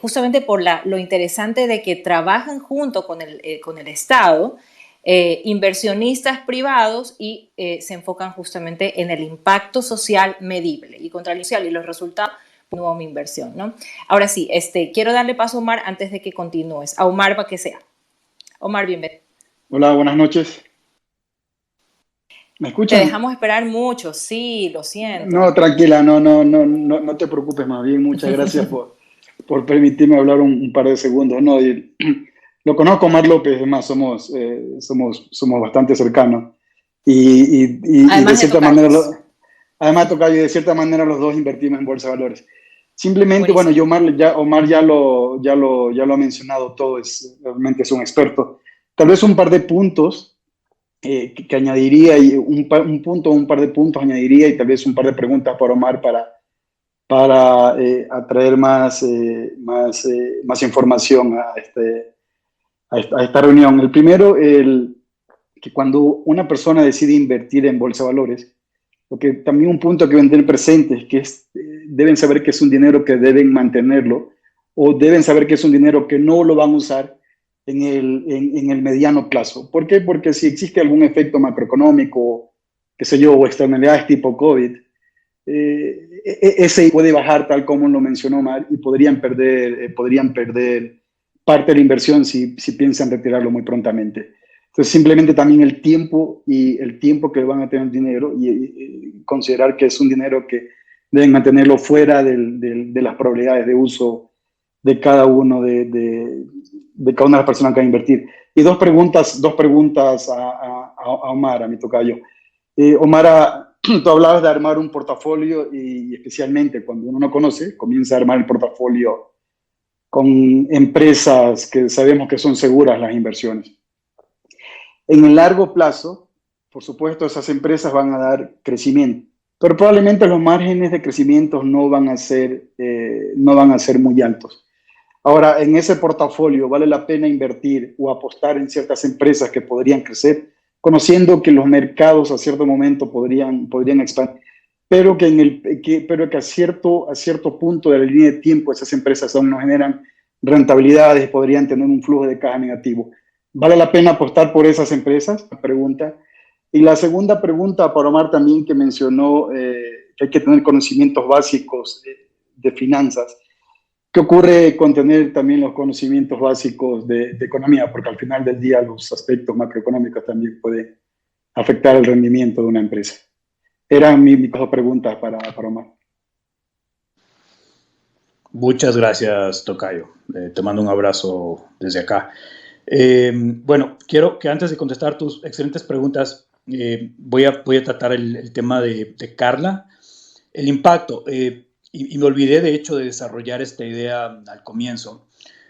justamente por lo interesante de que trabajan junto con el Estado, inversionistas privados, y se enfocan justamente en el impacto social medible y contra el social y los resultados de mi inversión, ¿no? Ahora sí, quiero darle paso a Omar antes de que continúes. A Omar Baquesea. Omar, bienvenido. Hola, buenas noches. ¿Me Te escuchan? dejamos esperar mucho, sí, lo siento. No, tranquila, no te preocupes, más bien, muchas gracias por permitirme hablar un par de segundos. No, lo conozco a Omar López, además somos bastante cercanos, y de Además de cierta manera, tocayos. además tocayo, y de cierta manera los dos invertimos en Bolsa de Valores. Simplemente, bueno, Buenísimo. Omar ya lo ha mencionado todo, realmente es un experto. Tal vez un par de puntos que añadiría, y un par de puntos añadiría, y tal vez un par de preguntas para Omar para atraer más información a esta reunión. El primero, que cuando una persona decide invertir en bolsa de valores, porque también un punto que deben tener presente es que deben saber que es un dinero que deben mantenerlo, o deben saber que es un dinero que no lo van a usar en el mediano plazo. ¿Por qué? Porque si existe algún efecto macroeconómico, qué sé yo, o externalidades tipo COVID, ese puede bajar tal como lo mencionó Omar, y podrían perder parte de la inversión si piensan retirarlo muy prontamente. Entonces, simplemente también el tiempo que van a tener el dinero, y considerar que es un dinero que deben mantenerlo fuera de las probabilidades de uso de cada uno de cada una de las personas que van a invertir. Y dos preguntas a Omar, a mi tocayo. Omar, tú hablabas de armar un portafolio, y especialmente cuando uno no conoce, comienza a armar el portafolio con empresas que sabemos que son seguras las inversiones. En el largo plazo, por supuesto, esas empresas van a dar crecimiento, pero probablemente los márgenes de crecimiento no van a ser muy altos. Ahora, en ese portafolio, ¿vale la pena invertir o apostar en ciertas empresas que podrían crecer, conociendo que los mercados a cierto momento podrían expandir, pero que a cierto punto de la línea de tiempo esas empresas aún no generan rentabilidades, podrían tener un flujo de caja negativo? ¿Vale la pena apostar por esas empresas? La pregunta. Y la segunda pregunta para Omar también, que mencionó que hay que tener conocimientos básicos de finanzas. ¿Qué ocurre con tener también los conocimientos básicos de economía? Porque al final del día los aspectos macroeconómicos también pueden afectar el rendimiento de una empresa. Eran mis dos preguntas para Omar. Muchas gracias, Tocayo. Te mando un abrazo desde acá. Bueno, quiero que antes de contestar tus excelentes preguntas, voy a tratar el tema de Carla. El impacto, y me olvidé de hecho de desarrollar esta idea al comienzo,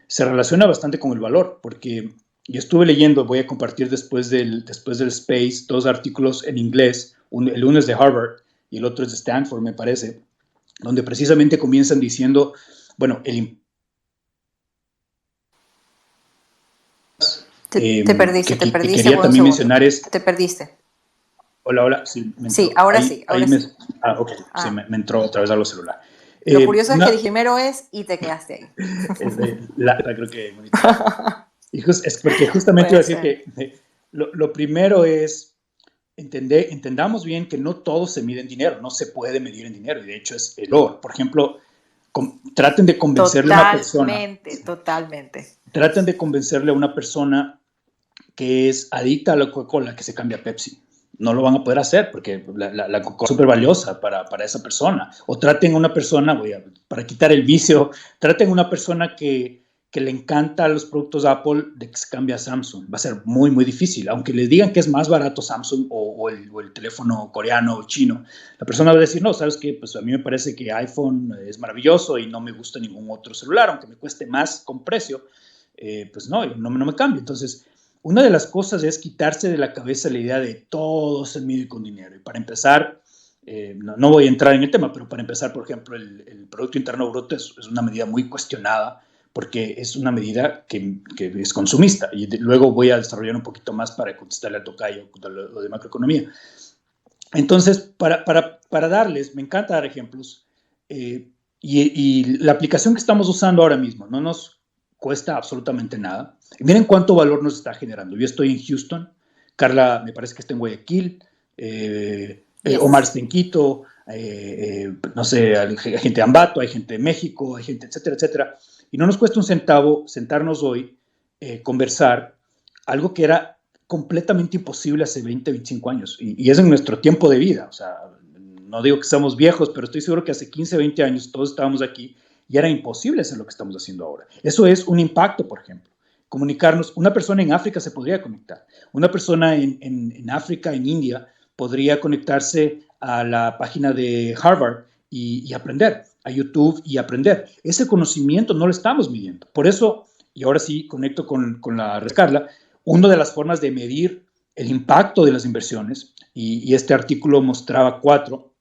se relaciona bastante con el valor, porque yo estuve leyendo, voy a compartir después del Space, dos artículos en inglés, el uno es de Harvard y el otro es de Stanford, me parece, donde precisamente comienzan diciendo, bueno, Te perdiste, que perdiste quería por un también segundo. mencionar es, Te perdiste. hola, hola, sí, me Sí, entró, ahora sí, ahora sí. ok, sí, Ah, me entró a través de los celular. lo curioso es que Una, dije primero es y te quedaste ahí. creo que monitoreaba. Y es porque justamente iba Puede a decir ser. que lo primero es entendamos bien que no todo se mide en dinero, no se puede medir en dinero, y de hecho es el oro. Por ejemplo, traten de convencerle a una persona, Totalmente, totalmente. traten de convencerle a una persona que es adicta a la Coca-Cola que se cambia a Pepsi. No lo van a poder hacer porque la Coca-Cola es súper valiosa para esa persona. O traten a una persona, para quitar el vicio, traten a una persona que le encanta los productos Apple de que se cambie a Samsung. Va a ser muy, muy difícil. Aunque les digan que es más barato Samsung o el teléfono coreano o chino, la persona va a decir, no, ¿sabes qué? Pues a mí me parece que iPhone es maravilloso y no me gusta ningún otro celular, aunque me cueste más con precio, pues no me cambio. Entonces, una de las cosas es quitarse de la cabeza la idea de todo se mide con dinero. Y para empezar, no voy a entrar en el tema, pero para empezar, por ejemplo, el Producto Interno Bruto es una medida muy cuestionada porque es una medida que es consumista. Y luego voy a desarrollar un poquito más para contestarle al tocayo lo de macroeconomía. Entonces, para darles, me encanta dar ejemplos, y la aplicación que estamos usando ahora mismo no nos cuesta absolutamente nada. Miren cuánto valor nos está generando. Yo estoy en Houston, Carla me parece que está en Guayaquil, Omar Yes. está en Quito, no sé, hay gente de Ambato, hay gente de México, hay gente, etcétera, etcétera. Y no nos cuesta un centavo sentarnos hoy, conversar, algo que era completamente imposible hace 20, 25 años. Y es en nuestro tiempo de vida. O sea, no digo que estamos viejos, pero estoy seguro que hace 15, 20 años todos estábamos aquí y era imposible hacer lo que estamos haciendo ahora. Eso es un impacto, por ejemplo. Comunicarnos, una persona en África se podría conectar, una persona en África, en India, podría conectarse a la página de Harvard y aprender, a YouTube y aprender. Ese conocimiento no lo estamos midiendo. Por eso, y ahora sí conecto con la Carla, una de las formas de medir el impacto de las inversiones, y este artículo mostraba 4,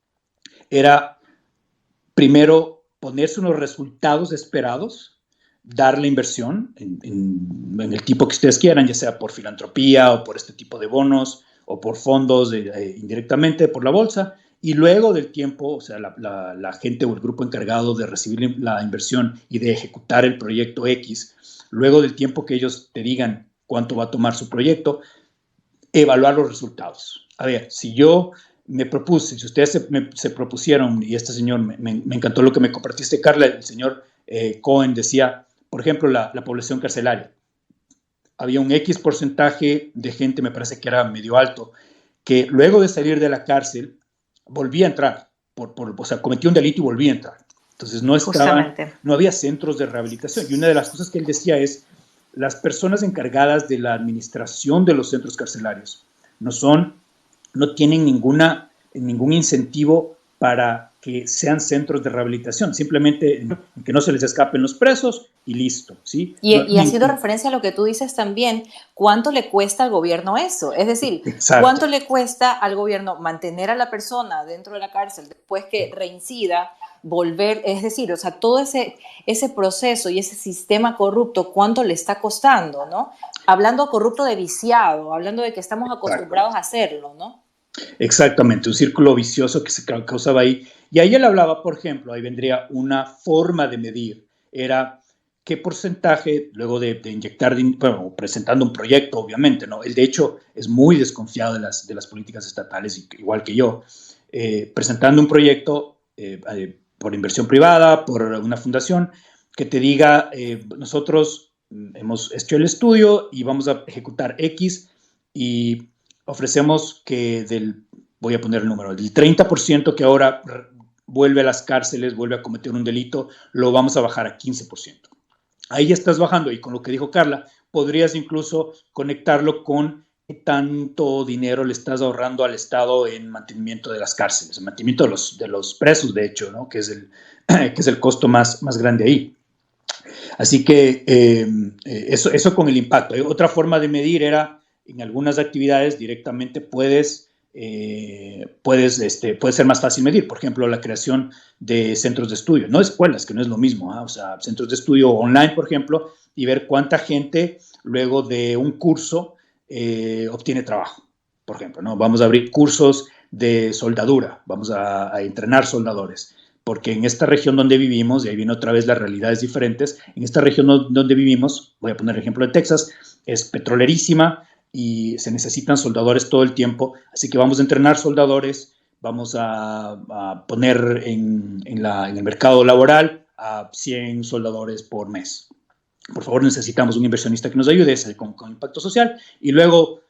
era primero ponerse unos resultados esperados, dar la inversión en el tipo que ustedes quieran, ya sea por filantropía o por este tipo de bonos o por fondos indirectamente por la bolsa, y luego del tiempo, o sea, la gente o el grupo encargado de recibir la inversión y de ejecutar el proyecto X, luego del tiempo que ellos te digan cuánto va a tomar su proyecto, evaluar los resultados. A ver, si yo me propuse, si ustedes se propusieron, y este señor, me encantó lo que me compartiste, Carla, el señor Cohen decía, por ejemplo, la población carcelaria. Había un X porcentaje de gente, me parece que era medio alto, que luego de salir de la cárcel volvía a entrar, o sea, cometió un delito y volvía a entrar. Entonces Justamente. no había centros de rehabilitación. Y una de las cosas que él decía es, las personas encargadas de la administración de los centros carcelarios no tienen ningún incentivo para que sean centros de rehabilitación, simplemente que no se les escapen los presos y listo, ¿sí? Y haciendo referencia a lo que tú dices también, ¿cuánto le cuesta al gobierno eso? Es decir, Exacto. ¿cuánto le cuesta al gobierno mantener a la persona dentro de la cárcel después que reincida, volver? Es decir, o sea, todo ese proceso y ese sistema corrupto, ¿cuánto le está costando, no? Hablando corrupto de viciado, hablando de que estamos acostumbrados a hacerlo, ¿no? Exactamente, un círculo vicioso que se causaba ahí. Y ahí él hablaba, por ejemplo, ahí vendría una forma de medir, era qué porcentaje, luego de inyectar, bueno, presentando un proyecto, obviamente, ¿no? Él, de hecho, es muy desconfiado de las políticas estatales, igual que yo. Presentando un proyecto por inversión privada, por una fundación, que te diga, nosotros hemos hecho el estudio y vamos a ejecutar X y ofrecemos que voy a poner el número, del 30% que ahora vuelve a las cárceles, vuelve a cometer un delito, lo vamos a bajar a 15%. Ahí ya estás bajando, y con lo que dijo Carla, podrías incluso conectarlo con qué tanto dinero le estás ahorrando al Estado en mantenimiento de las cárceles, en mantenimiento de los presos, de hecho, ¿no? que es el costo más grande ahí. Así que eso con el impacto. Otra forma de medir era, en algunas actividades directamente puede ser más fácil medir. Por ejemplo, la creación de centros de estudio, no escuelas, que no es lo mismo, o sea, centros de estudio online, por ejemplo, y ver cuánta gente luego de un curso obtiene trabajo. Por ejemplo, ¿no? Vamos a abrir cursos de soldadura, vamos a entrenar soldadores, porque en esta región donde vivimos, y ahí viene otra vez las realidades diferentes, en esta región donde vivimos, voy a poner el ejemplo de Texas, es petrolerísima y se necesitan soldadores todo el tiempo, así que vamos a entrenar soldadores, vamos a poner en el mercado laboral a 100 soldadores por mes. Por favor, necesitamos un inversionista que nos ayude con impacto social, y luego,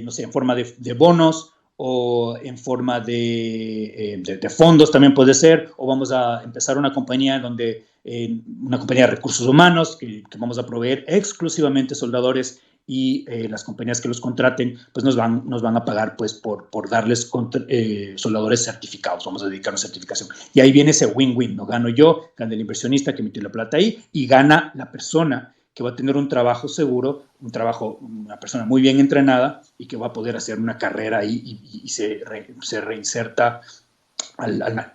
no sé, en forma de bonos, o en forma de fondos también puede ser, o vamos a empezar una compañía una compañía de recursos humanos que vamos a proveer exclusivamente soldadores, y las compañías que los contraten pues nos van a pagar pues por darles soldadores certificados. Vamos a dedicarnos a certificación. Y ahí viene ese win-win, ¿no? Gano yo, gana el inversionista que metió la plata ahí, y gana la persona que va a tener un trabajo seguro, una persona muy bien entrenada y que va a poder hacer una carrera ahí y se reinserta al.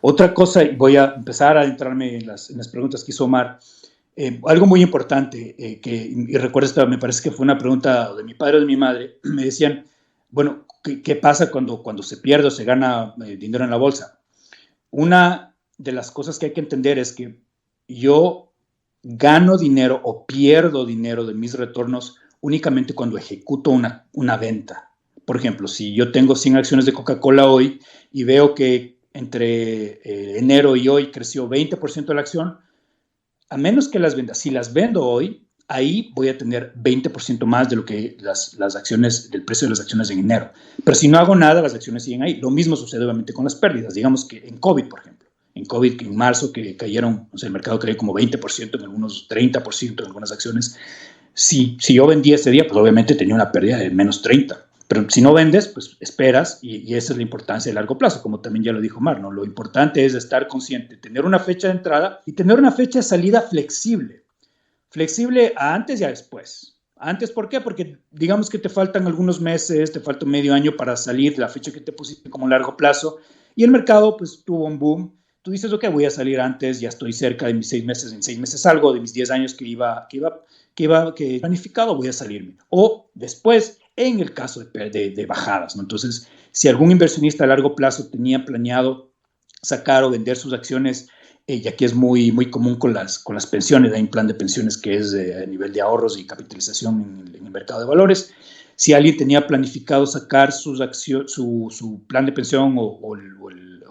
Otra cosa, y voy a empezar a adentrarme en las preguntas que hizo Omar. Algo muy importante, y recuerdo esta, me parece que fue una pregunta de mi padre o de mi madre, me decían, bueno, ¿qué pasa cuando se pierde o se gana dinero en la bolsa? Una de las cosas que hay que entender es que yo gano dinero o pierdo dinero de mis retornos únicamente cuando ejecuto una venta. Por ejemplo, si yo tengo 100 acciones de Coca-Cola hoy y veo que entre enero y hoy creció 20% la acción, a menos que las venda, si las vendo hoy, ahí voy a tener 20% más de lo que las acciones, del precio de las acciones en enero. Pero si no hago nada, las acciones siguen ahí. Lo mismo sucede obviamente con las pérdidas. Digamos que en COVID, por ejemplo. En COVID, en marzo, que cayeron, o sea, el mercado cayó como 20%, en algunos 30% en algunas acciones. Si yo vendí ese día, pues obviamente tenía una pérdida de menos 30%. Pero si no vendes, pues esperas, y esa es la importancia de largo plazo, como también ya lo dijo Mar, ¿no? Lo importante es estar consciente, tener una fecha de entrada y tener una fecha de salida flexible. Flexible a antes y a después. Antes, ¿por qué? Porque digamos que te faltan algunos meses, te falta medio año para salir, la fecha que te pusiste como largo plazo, y el mercado pues tuvo un boom. Tú dices, ok, voy a salir antes, ya estoy cerca de mis 6 meses, en 6 meses salgo, de mis 10 años que planificado, voy a salirme. O después, en el caso de bajadas, ¿no? Entonces, si algún inversionista a largo plazo tenía planeado sacar o vender sus acciones, y aquí es muy, muy común con las pensiones, hay un plan de pensiones que es a nivel de ahorros y capitalización en el mercado de valores. Si alguien tenía planificado sacar su plan de pensión o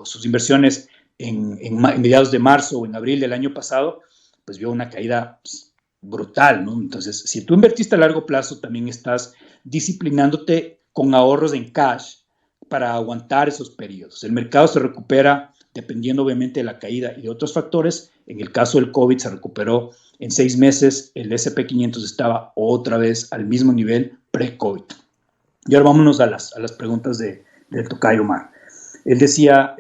sus inversiones en mediados de marzo o en abril del año pasado, pues vio una caída brutal, ¿no? Entonces, si tú invertiste a largo plazo, también estás disciplinándote con ahorros en cash para aguantar esos periodos. El mercado se recupera dependiendo obviamente de la caída y de otros factores. En el caso del COVID se recuperó en 6 meses, el S&P 500 estaba otra vez al mismo nivel pre-COVID. Y ahora vámonos a las preguntas del tocayo Omar. Él decía,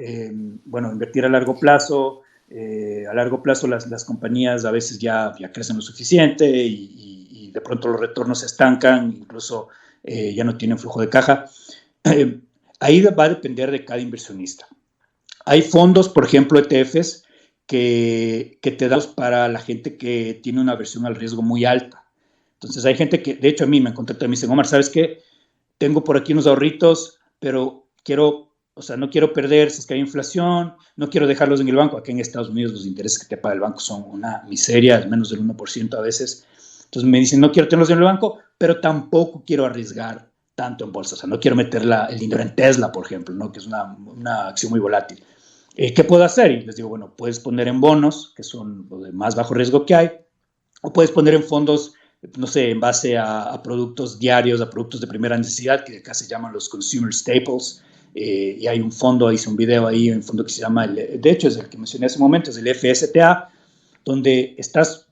bueno, invertir a largo plazo las compañías a veces ya crecen lo suficiente y de pronto los retornos se estancan, incluso ya no tienen flujo de caja. Ahí va a depender de cada inversionista. Hay fondos, por ejemplo, ETFs, que te dan para la gente que tiene una aversión al riesgo muy alta. Entonces hay gente que, de hecho a mí me han contactado y me dicen, Omar, ¿sabes qué? Tengo por aquí unos ahorritos, pero no quiero perder si es que hay inflación, no quiero dejarlos en el banco. Aquí en Estados Unidos los intereses que te paga el banco son una miseria, es menos del 1% a veces. Entonces me dicen, no quiero tenerlos en el banco, pero tampoco quiero arriesgar tanto en bolsa. O sea, no quiero meter el dinero en Tesla, por ejemplo, ¿no? Que es una acción muy volátil. ¿Qué puedo hacer? Y les digo, bueno, puedes poner en bonos, que son lo de más bajo riesgo que hay, o puedes poner en fondos, no sé, en base a productos diarios, a productos de primera necesidad, que acá se llaman los consumer staples, y hay un fondo, hice un video ahí, un fondo que se llama, de hecho es el que mencioné hace un momento, es el FSTA, donde estás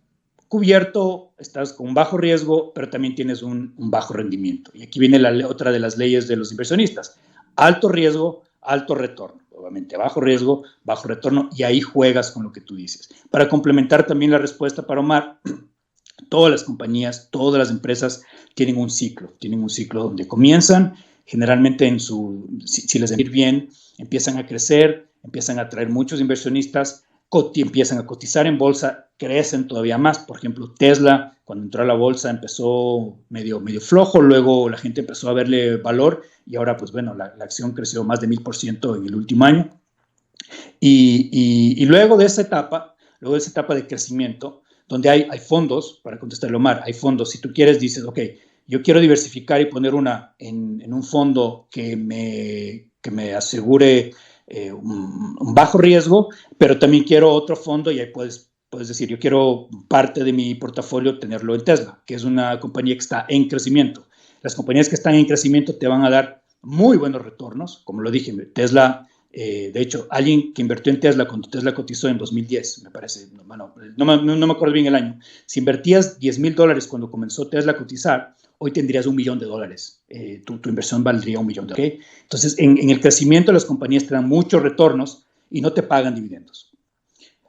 cubierto, estás con bajo riesgo, pero también tienes un bajo rendimiento. Y aquí viene otra de las leyes de los inversionistas. Alto riesgo, alto retorno. Obviamente bajo riesgo, bajo retorno, y ahí juegas con lo que tú dices. Para complementar también la respuesta para Omar, todas las compañías, todas las empresas tienen un ciclo donde comienzan, generalmente si les va bien, empiezan a crecer, empiezan a atraer muchos inversionistas, empiezan a cotizar en bolsa, crecen todavía más. Por ejemplo, Tesla, cuando entró a la bolsa, empezó medio flojo, luego la gente empezó a verle valor y ahora, pues bueno, la acción creció más de 1000% en el último año. Y luego de esa etapa de crecimiento, donde hay fondos, para contestarle Omar, hay fondos, si tú quieres, dices, ok, yo quiero diversificar y poner una en un fondo que me asegure un bajo riesgo, pero también quiero otro fondo y ahí puedes decir, yo quiero parte de mi portafolio tenerlo en Tesla, que es una compañía que está en crecimiento. Las compañías que están en crecimiento te van a dar muy buenos retornos, como lo dije, Tesla, de hecho, alguien que invirtió en Tesla cuando Tesla cotizó en 2010, me parece, bueno, no me acuerdo bien el año, si invertías $10,000 cuando comenzó Tesla a cotizar, hoy tendrías $1 millón. Tu inversión valdría $1 millón. ¿Okay? Entonces, en el crecimiento las compañías te dan muchos retornos y no te pagan dividendos.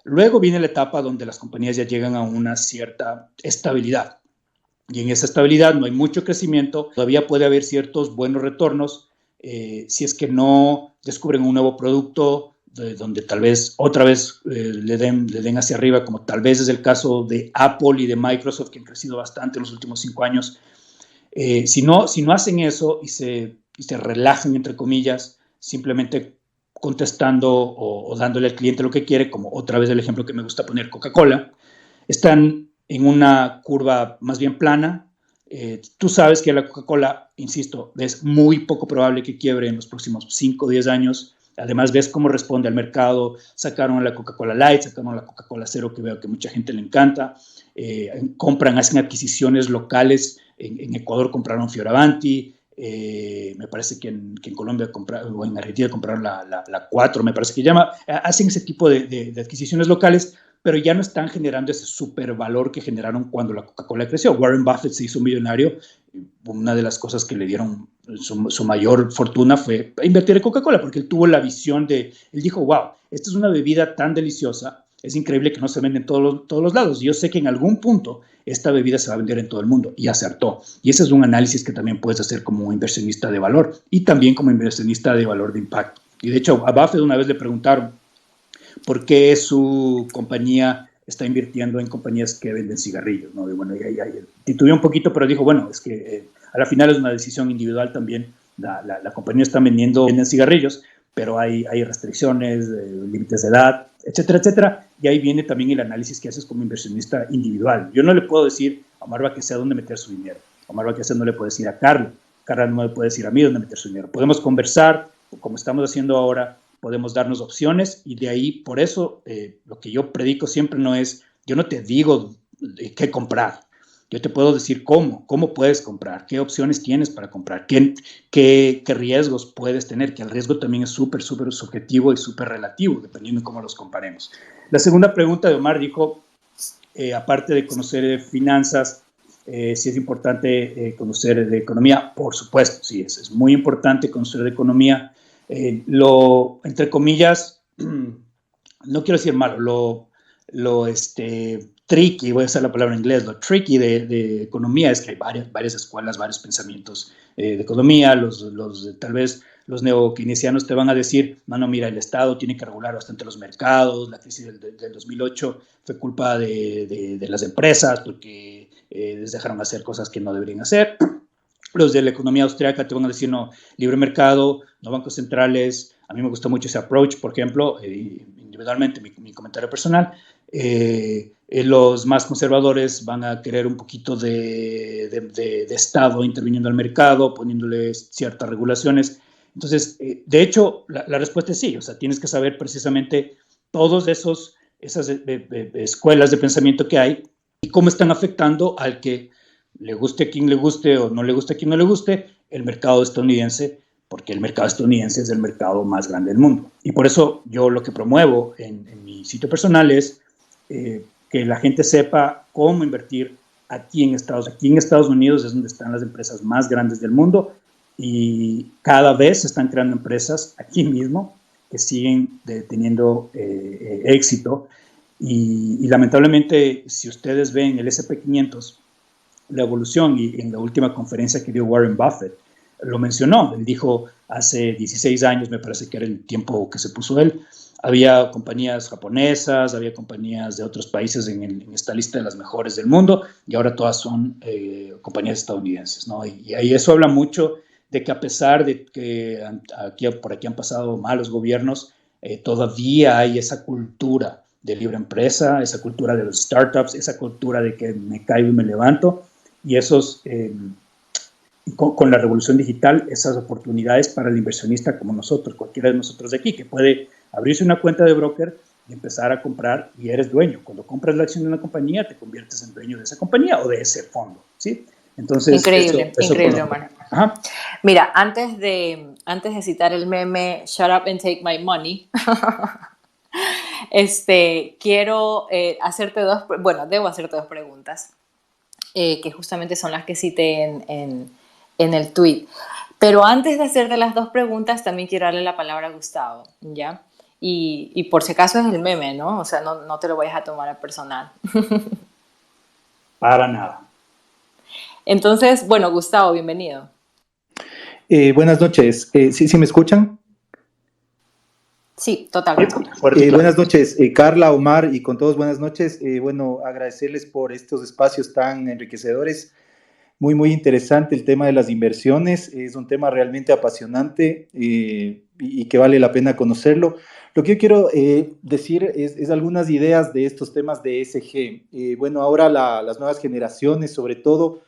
Luego viene la etapa donde las compañías ya llegan a una cierta estabilidad. Y en esa estabilidad no hay mucho crecimiento, todavía puede haber ciertos buenos retornos, si es que no descubren un nuevo producto donde tal vez otra vez le den hacia arriba, como tal vez es el caso de Apple y de Microsoft, que han crecido bastante en los últimos 5 años. Si no hacen eso y se relajan, entre comillas, simplemente contestando o dándole al cliente lo que quiere, como otra vez el ejemplo que me gusta poner, Coca-Cola, están en una curva más bien plana. Tú sabes que la Coca-Cola, insisto, es muy poco probable que quiebre en los próximos 5 o 10 años. Además, ves cómo responde al mercado. Sacaron la Coca-Cola Light, sacaron la Coca-Cola Cero, que veo que mucha gente le encanta. Hacen adquisiciones locales. En Ecuador compraron Fioravanti. Me parece que en Colombia o en Argentina compraron la 4, me parece que llama. Hacen ese tipo de adquisiciones locales, pero ya no están generando ese supervalor que generaron cuando la Coca-Cola creció. Warren Buffett se hizo millonario. Una de las cosas que le dieron su mayor fortuna fue invertir en Coca-Cola, porque él tuvo la visión él dijo, wow, esta es una bebida tan deliciosa, es increíble que no se vende en todos los lados. Yo sé que en algún punto esta bebida se va a vender en todo el mundo, y acertó. Y ese es un análisis que también puedes hacer como inversionista de valor y también como inversionista de valor de impacto. Y de hecho, a Buffett una vez le preguntaron por qué su compañía está invirtiendo en compañías que venden cigarrillos, ¿no? Y bueno, titubeó un poquito, pero dijo, bueno, es que a la final es una decisión individual también. La compañía está venden cigarrillos, pero hay restricciones, límites de edad, etcétera, etcétera. Y ahí viene también el análisis que haces como inversionista individual. Yo no le puedo decir a Omar Baquezet dónde meter su dinero. Omar Baquezet no le puede decir a Carla. Carla no me puede decir a mí dónde meter su dinero. Podemos conversar, como estamos haciendo ahora, podemos darnos opciones, y de ahí, por eso, lo que yo predico siempre no es, yo no te digo qué comprar, yo te puedo decir cómo puedes comprar, qué opciones tienes para comprar, qué riesgos puedes tener, que el riesgo también es súper subjetivo y súper relativo, dependiendo de cómo los comparemos. La segunda pregunta de Omar dijo, aparte de conocer finanzas, si es importante conocer de economía. Por supuesto, sí, es muy importante conocer de economía. Entre comillas, no quiero decir malo, tricky, voy a usar la palabra en inglés, lo tricky de economía es que hay varias escuelas, varios pensamientos de economía. Tal vez los neokeynesianos te van a decir, no, mira, el Estado tiene que regular bastante los mercados, la crisis del 2008 fue culpa de las empresas porque les dejaron hacer cosas que no deberían hacer. Los de la economía austriaca te van a decir, no, libre mercado, no bancos centrales. A mí me gusta mucho ese approach, por ejemplo, individualmente, mi comentario personal. Los más conservadores van a querer un poquito de Estado interviniendo al mercado, poniéndole ciertas regulaciones. Entonces, de hecho, la respuesta es sí. O sea, tienes que saber precisamente todas esas escuelas de pensamiento que hay y cómo están afectando al que le guste a quien le guste o no le guste a quien no le guste, el mercado estadounidense, porque el mercado estadounidense es el mercado más grande del mundo. Y por eso yo lo que promuevo en mi sitio personal es que la gente sepa cómo invertir aquí en Estados Unidos es donde están las empresas más grandes del mundo y cada vez se están creando empresas aquí mismo que siguen teniendo éxito y lamentablemente si ustedes ven el S&P 500, la evolución y en la última conferencia que dio Warren Buffett lo mencionó, él dijo hace 16 años, me parece que era el tiempo que se puso él, había compañías japonesas, había compañías de otros países en esta lista de las mejores del mundo y ahora todas son compañías estadounidenses, ¿no? Y ahí eso habla mucho de que a pesar de que por aquí han pasado malos gobiernos, todavía hay esa cultura de libre empresa, esa cultura de los startups, esa cultura de que me caigo y me levanto y esos... con la revolución digital, esas oportunidades para el inversionista como nosotros, cualquiera de nosotros de aquí, que puede abrirse una cuenta de broker y empezar a comprar y eres dueño. Cuando compras la acción de una compañía, te conviertes en dueño de esa compañía o de ese fondo, ¿sí? Entonces, increíble, eso increíble, Omar. Ajá. Mira, antes de citar el meme Shut up and take my money, quiero debo hacerte dos preguntas, que justamente son las que cité en el tweet. Pero antes de hacerte las dos preguntas, también quiero darle la palabra a Gustavo, ¿ya? Y por si acaso es el meme, ¿no? O sea, no te lo vayas a tomar a personal. Para nada. Entonces, bueno, Gustavo, bienvenido. Buenas noches. ¿Sí me escuchan? Sí, totalmente. Buenas noches, Carla, Omar, y con todos buenas noches. Bueno, agradecerles por estos espacios tan enriquecedores. Muy, muy interesante el tema de las inversiones. Es un tema realmente apasionante y que vale la pena conocerlo. Lo que yo quiero decir es algunas ideas de estos temas de ESG. Bueno, ahora las nuevas generaciones, sobre todo,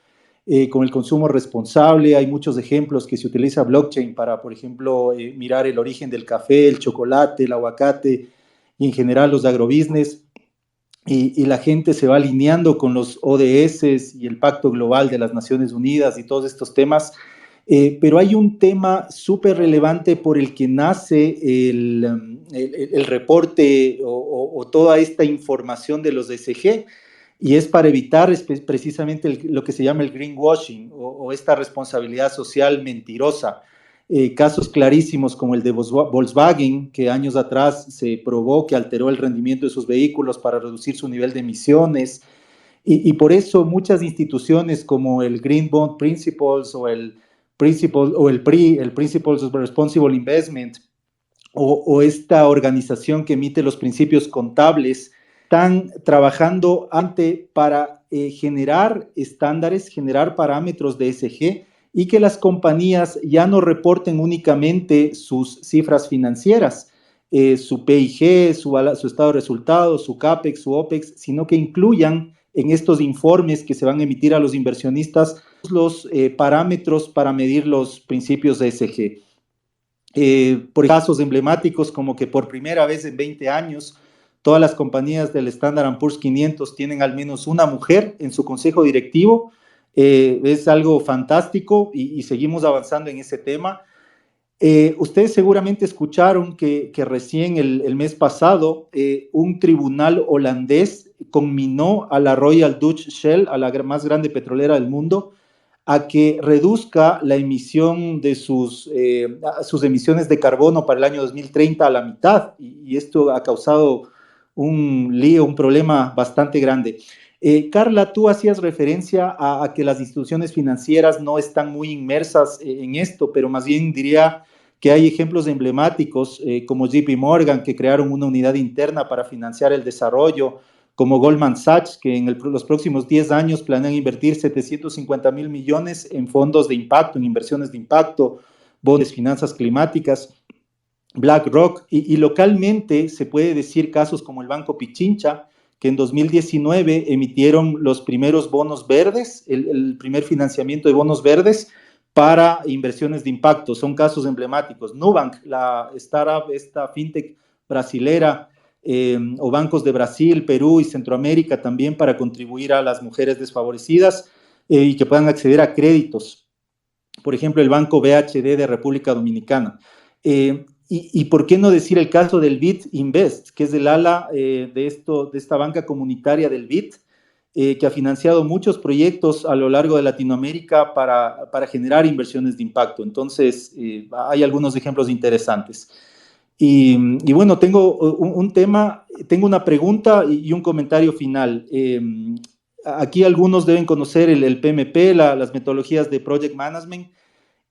con el consumo responsable, hay muchos ejemplos que se utiliza blockchain para, por ejemplo, mirar el origen del café, el chocolate, el aguacate y en general los agrobusiness. Y la gente se va alineando con los ODS y el Pacto Global de las Naciones Unidas y todos estos temas. Pero hay un tema súper relevante por el que nace el reporte o toda esta información de los ESG, y es para evitar precisamente lo que se llama el greenwashing o esta responsabilidad social mentirosa. Casos clarísimos como el de Volkswagen, que años atrás se probó que alteró el rendimiento de sus vehículos para reducir su nivel de emisiones, y por eso muchas instituciones como el Green Bond Principles o el PRI, el Principles of Responsible Investment, o esta organización que emite los principios contables, están trabajando para generar estándares, generar parámetros de ESG y que las compañías ya no reporten únicamente sus cifras financieras, su PIG, su estado de resultados, su CAPEX, su OPEX, sino que incluyan en estos informes que se van a emitir a los inversionistas los parámetros para medir los principios de ESG. Por casos emblemáticos como que por primera vez en 20 años todas las compañías del Standard & Poor's 500 tienen al menos una mujer en su consejo directivo. Es algo fantástico y seguimos avanzando en ese tema. Ustedes seguramente escucharon que recién el mes pasado un tribunal holandés conminó a la Royal Dutch Shell, a la más grande petrolera del mundo, a que reduzca la emisión de sus emisiones de carbono para el año 2030 a la mitad, y esto ha causado un lío, un problema bastante grande. Carla, tú hacías referencia a que las instituciones financieras no están muy inmersas en esto, pero más bien diría que hay ejemplos emblemáticos como JP Morgan, que crearon una unidad interna para financiar el desarrollo, como Goldman Sachs, que en los próximos 10 años planean invertir 750,000 millones en fondos de impacto, en inversiones de impacto, bonos, finanzas climáticas, BlackRock, y localmente se puede decir casos como el Banco Pichincha, que en 2019 emitieron los primeros bonos verdes, el primer financiamiento de bonos verdes para inversiones de impacto. Son casos emblemáticos. Nubank, la startup, esta fintech brasilera, o bancos de Brasil, Perú y Centroamérica también para contribuir a las mujeres desfavorecidas y que puedan acceder a créditos por ejemplo, el Banco BHD de República Dominicana. Y por qué no decir el caso del BID Invest, que es el ala de esta banca comunitaria del BID, que ha financiado muchos proyectos a lo largo de Latinoamérica para generar inversiones de impacto. Entonces, hay algunos ejemplos interesantes. Y bueno, tengo tengo una pregunta y un comentario final. Aquí algunos deben conocer el PMP, las metodologías de Project Management,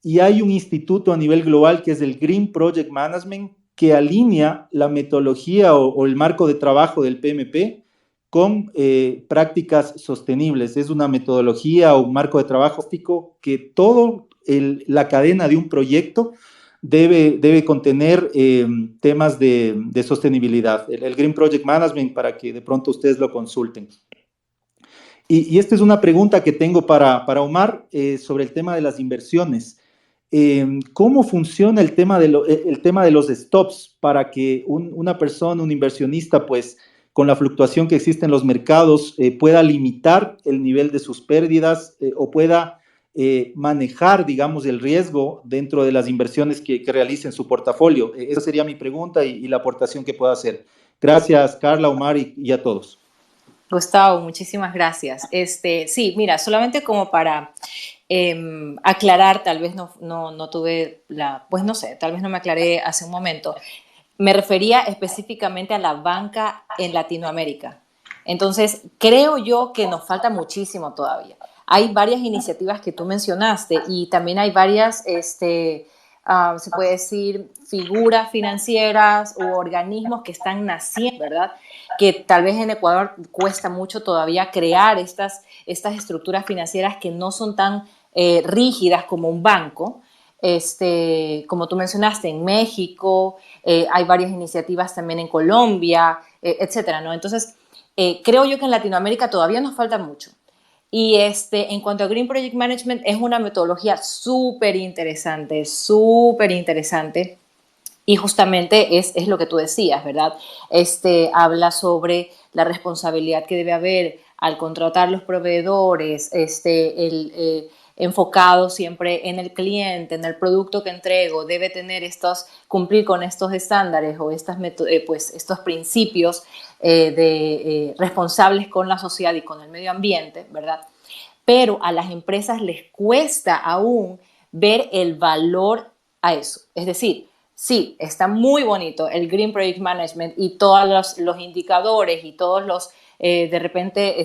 y hay un instituto a nivel global que es el Green Project Management, que alinea la metodología o el marco de trabajo del PMP con prácticas sostenibles. Es una metodología o un marco de trabajo que toda la cadena de un proyecto debe contener temas de sostenibilidad. El Green Project Management, para que de pronto ustedes lo consulten. Y esta es una pregunta que tengo para Omar sobre el tema de las inversiones. ¿Cómo funciona el tema de los stops para que una persona, un inversionista, pues con la fluctuación que existe en los mercados, pueda limitar el nivel de sus pérdidas o pueda manejar, digamos, el riesgo dentro de las inversiones que realice en su portafolio? Esa sería mi pregunta y la aportación que pueda hacer. Gracias, Carla, Omar y a todos. Gustavo, muchísimas gracias. Sí, mira, solamente como para aclarar, tal vez no tuve pues no sé, tal vez no me aclaré hace un momento. Me refería específicamente a la banca en Latinoamérica. Entonces, creo yo que nos falta muchísimo todavía. Hay varias iniciativas que tú mencionaste y también hay varias, se puede decir, figuras financieras u organismos que están naciendo, ¿verdad? Que tal vez en Ecuador cuesta mucho todavía crear estas estructuras financieras que no son tan rígidas como un banco. Como tú mencionaste, en México, hay varias iniciativas también en Colombia, etcétera, ¿no? Entonces, creo yo que en Latinoamérica todavía nos falta mucho. Y en cuanto a Green Project Management, es una metodología súper interesante. Y justamente es lo que tú decías, ¿verdad? Habla sobre la responsabilidad que debe haber al contratar los proveedores, enfocado siempre en el cliente, en el producto que entrego, debe cumplir con estos estándares o estos principios responsables con la sociedad y con el medio ambiente, ¿verdad? Pero a las empresas les cuesta aún ver el valor a eso. Es decir, sí, está muy bonito el Green Project Management y todos los indicadores y todos de repente,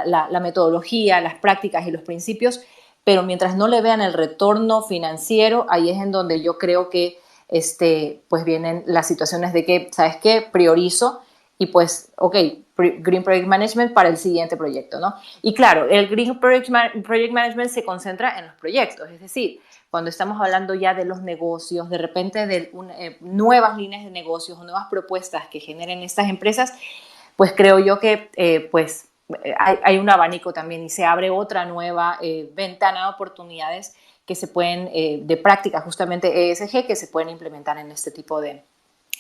la metodología, las prácticas y los principios, pero mientras no le vean el retorno financiero, ahí es en donde yo creo que pues vienen las situaciones de que, ¿sabes qué? Priorizo y pues, ok, Green Project Management para el siguiente proyecto, ¿no? Y claro, el Green Project Management se concentra en los proyectos, es decir, cuando estamos hablando ya de los negocios, de repente de nuevas líneas de negocios o nuevas propuestas que generen estas empresas, pues creo yo que hay un abanico también y se abre otra nueva ventana de oportunidades que se pueden, de práctica justamente ESG, que se pueden implementar en este tipo de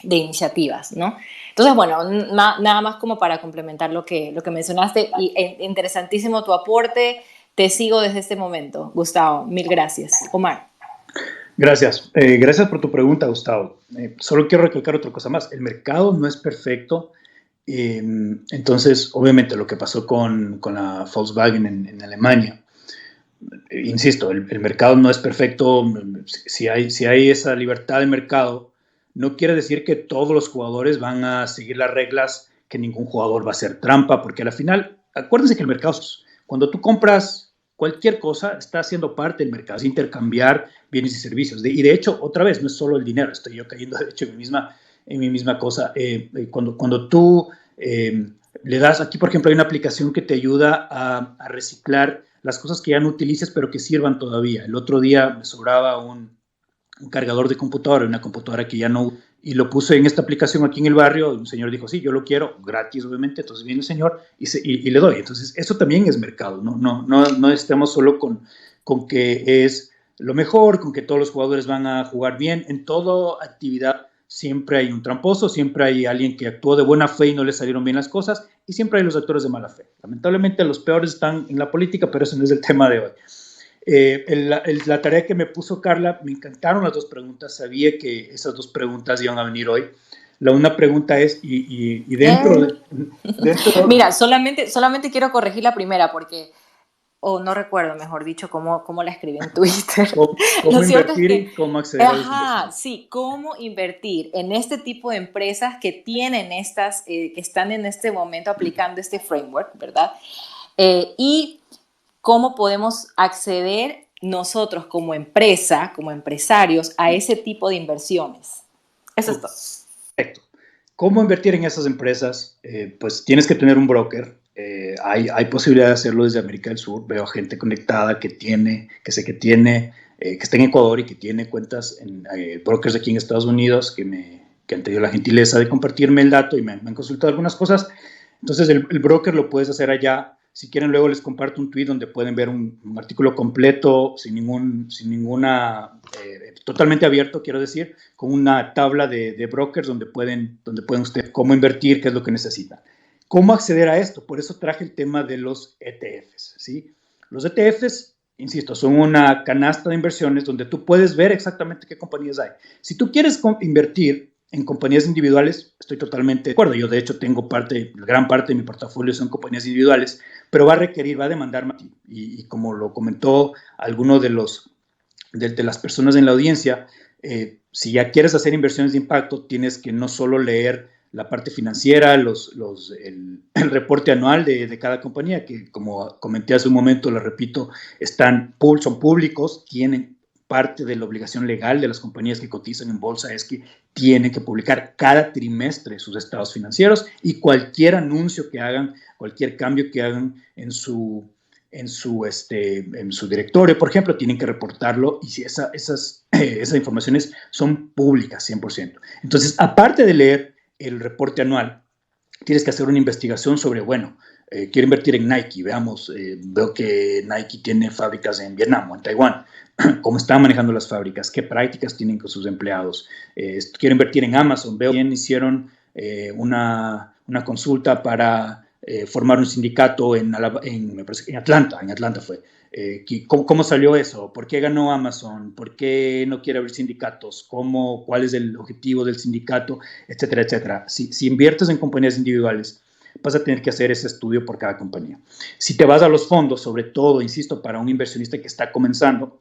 iniciativas, ¿no? Entonces, bueno, nada más como para complementar lo que mencionaste y interesantísimo tu aporte. Te sigo desde este momento, Gustavo. Mil gracias. Omar. Gracias. Gracias por tu pregunta, Gustavo. Solo quiero recalcar otra cosa más. El mercado no es perfecto. Entonces, obviamente, lo que pasó con la Volkswagen en Alemania, insisto, el mercado no es perfecto. Si hay esa libertad de mercado, no quiere decir que todos los jugadores van a seguir las reglas, que ningún jugador va a hacer trampa, porque al final, acuérdense que el mercado, cuando tú compras cualquier cosa, está siendo parte del mercado, es intercambiar bienes y servicios. Y de hecho, otra vez, no es solo el dinero, estoy yo cayendo, de hecho, en mi misma cosa. Cuando tú le das, aquí por ejemplo hay una aplicación que te ayuda a reciclar las cosas que ya no utilices pero que sirvan todavía. El otro día me sobraba un cargador de computadora, una computadora que ya no, y lo puse en esta aplicación aquí en el barrio, y un señor dijo, sí, yo lo quiero, gratis obviamente, entonces viene el señor y le doy. Entonces eso también es mercado, no estamos solo con que es lo mejor, con que todos los jugadores van a jugar bien. En toda actividad siempre hay un tramposo, siempre hay alguien que actuó de buena fe y no le salieron bien las cosas, y siempre hay los actores de mala fe. Lamentablemente los peores están en la política, pero ese no es el tema de hoy. La tarea que me puso Carla, me encantaron las dos preguntas, sabía que esas dos preguntas iban a venir hoy. La una pregunta es, y dentro Mira, solamente quiero corregir la primera porque, o no recuerdo, mejor dicho, cómo la escribí en Twitter. ¿Cómo Lo cierto es invertir que, y cómo acceder a las ajá, inversiones? sí, cómo invertir en este tipo de empresas que tienen que están en este momento aplicando este framework, ¿verdad? Y cómo podemos acceder nosotros como empresa, como empresarios, a ese tipo de inversiones. Eso es todo. Perfecto. ¿Cómo invertir en esas empresas? Pues tienes que tener un broker. Hay posibilidad de hacerlo desde América del Sur. Veo gente conectada que está en Ecuador y que tiene cuentas en brokers aquí en Estados Unidos que han tenido la gentileza de compartirme el dato y me han consultado algunas cosas. Entonces el broker lo puedes hacer allá. Si quieren, luego les comparto un tweet donde pueden ver un artículo completo, totalmente abierto, quiero decir, con una tabla de brokers donde pueden ustedes cómo invertir, qué es lo que necesitan. ¿Cómo acceder a esto? Por eso traje el tema de los ETFs, ¿sí? Los ETFs, insisto, son una canasta de inversiones donde tú puedes ver exactamente qué compañías hay. Si tú quieres invertir en compañías individuales, estoy totalmente de acuerdo. Yo, de hecho, gran parte de mi portafolio son compañías individuales, pero va a demandar más. Y como lo comentó alguno de las personas en la audiencia, si ya quieres hacer inversiones de impacto, tienes que no solo leer la parte financiera, el reporte anual de cada compañía, que como comenté hace un momento, lo repito, son públicos, tienen parte de la obligación legal de las compañías que cotizan en bolsa es que tienen que publicar cada trimestre sus estados financieros y cualquier anuncio que hagan, cualquier cambio que hagan en su directorio, por ejemplo, tienen que reportarlo y si esas informaciones son públicas 100%. Entonces, aparte de leer el reporte anual, tienes que hacer una investigación sobre, quiero invertir en Nike, veo que Nike tiene fábricas en Vietnam o en Taiwán, cómo están manejando las fábricas, qué prácticas tienen con sus empleados. Quiero invertir en Amazon, veo que hicieron una consulta para formar un sindicato en Atlanta fue. ¿Cómo salió eso? ¿Por qué ganó Amazon? ¿Por qué no quiere abrir sindicatos? ¿Cuál es el objetivo del sindicato? Etcétera, etcétera. Si inviertes en compañías individuales, vas a tener que hacer ese estudio por cada compañía. Si te vas a los fondos, sobre todo, insisto, para un inversionista que está comenzando,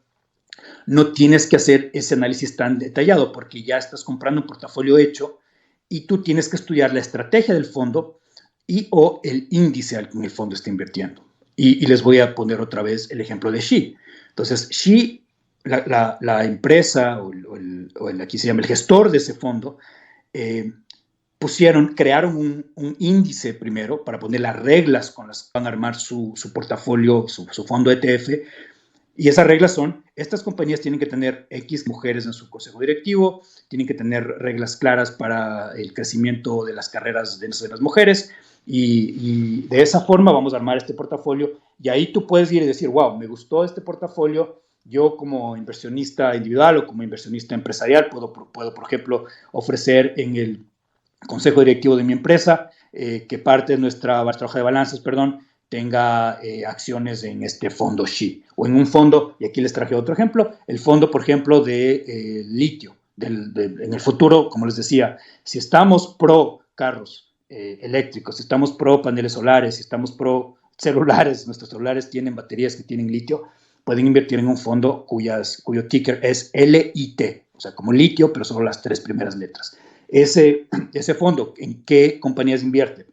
no tienes que hacer ese análisis tan detallado porque ya estás comprando un portafolio hecho y tú tienes que estudiar la estrategia del fondo o el índice al que el fondo está invirtiendo. Y les voy a poner otra vez el ejemplo de Xi. Entonces, Xi, la empresa aquí se llama el gestor de ese fondo, crearon un índice primero para poner las reglas con las que van a armar su portafolio, su fondo ETF. Y esas reglas son, estas compañías tienen que tener X mujeres en su consejo directivo, tienen que tener reglas claras para el crecimiento de las carreras de las mujeres, y de esa forma vamos a armar este portafolio, y ahí tú puedes ir y decir, wow, me gustó este portafolio, yo como inversionista individual o como inversionista empresarial puedo por ejemplo, ofrecer en el consejo directivo de mi empresa que parte de nuestra hoja de balances, tenga acciones en este fondo Xi, o en un fondo, y aquí les traje otro ejemplo, el fondo, por ejemplo, de litio. En el futuro, como les decía, si estamos pro carros eléctricos, si estamos pro paneles solares, si estamos pro celulares, nuestros celulares tienen baterías que tienen litio, pueden invertir en un fondo cuyo ticker es LIT, o sea, como litio, pero solo las 3 primeras letras. Ese fondo, ¿en qué compañías invierte?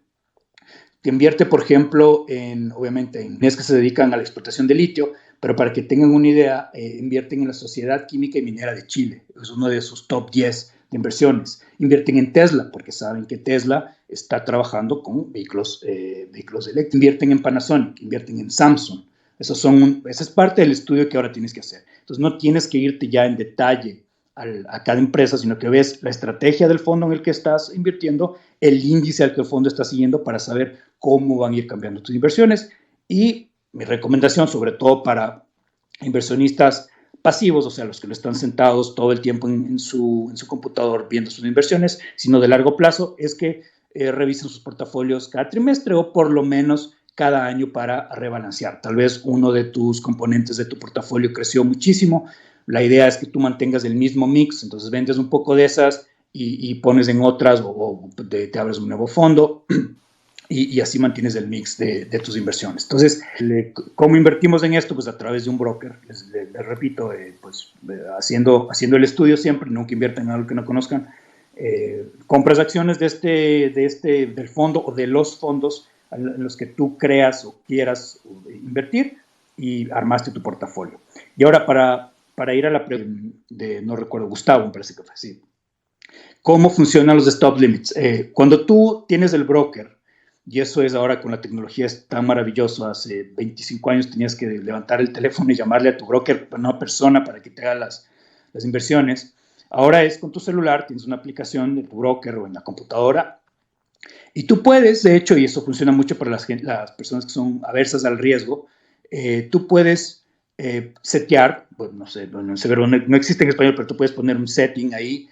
Que invierte, por ejemplo, obviamente en compañías que se dedican a la explotación de litio, pero para que tengan una idea, invierten en la Sociedad Química y Minera de Chile, es uno de sus top 10 de inversiones. Invierten en Tesla, porque saben que Tesla está trabajando con vehículos eléctricos. Invierten en Panasonic, invierten en Samsung. Esa es parte del estudio que ahora tienes que hacer. Entonces, no tienes que irte ya en detalle a cada empresa, sino que ves la estrategia del fondo en el que estás invirtiendo, el índice al que el fondo está siguiendo para saber cómo van a ir cambiando tus inversiones. Y mi recomendación, sobre todo para inversionistas pasivos, o sea, los que no están sentados todo el tiempo en su computador viendo sus inversiones, sino de largo plazo, es que revisen sus portafolios cada trimestre o por lo menos cada año para rebalancear. Tal vez uno de tus componentes de tu portafolio creció muchísimo. La idea es que tú mantengas el mismo mix, entonces vendes un poco de esas y pones en otras o te abres un nuevo fondo y así mantienes el mix de tus inversiones. Entonces, ¿cómo invertimos en esto? Pues a través de un broker. Les repito, haciendo el estudio siempre, nunca inviertan en algo que no conozcan. Compras acciones del fondo o de los fondos en los que tú creas o quieras invertir y armaste tu portafolio. Y ahora para ir a la pregunta no recuerdo, Gustavo, me parece que fue así. ¿Cómo funcionan los stop limits? Cuando tú tienes el broker, y eso es ahora con la tecnología es tan maravilloso, hace 25 años tenías que levantar el teléfono y llamarle a tu broker, a una persona para que te haga las inversiones. Ahora es con tu celular, tienes una aplicación de tu broker o en la computadora y tú puedes, de hecho, y eso funciona mucho para las personas que son aversas al riesgo, tú puedes setear, pues no sé, no existe en español, pero tú puedes poner un setting ahí,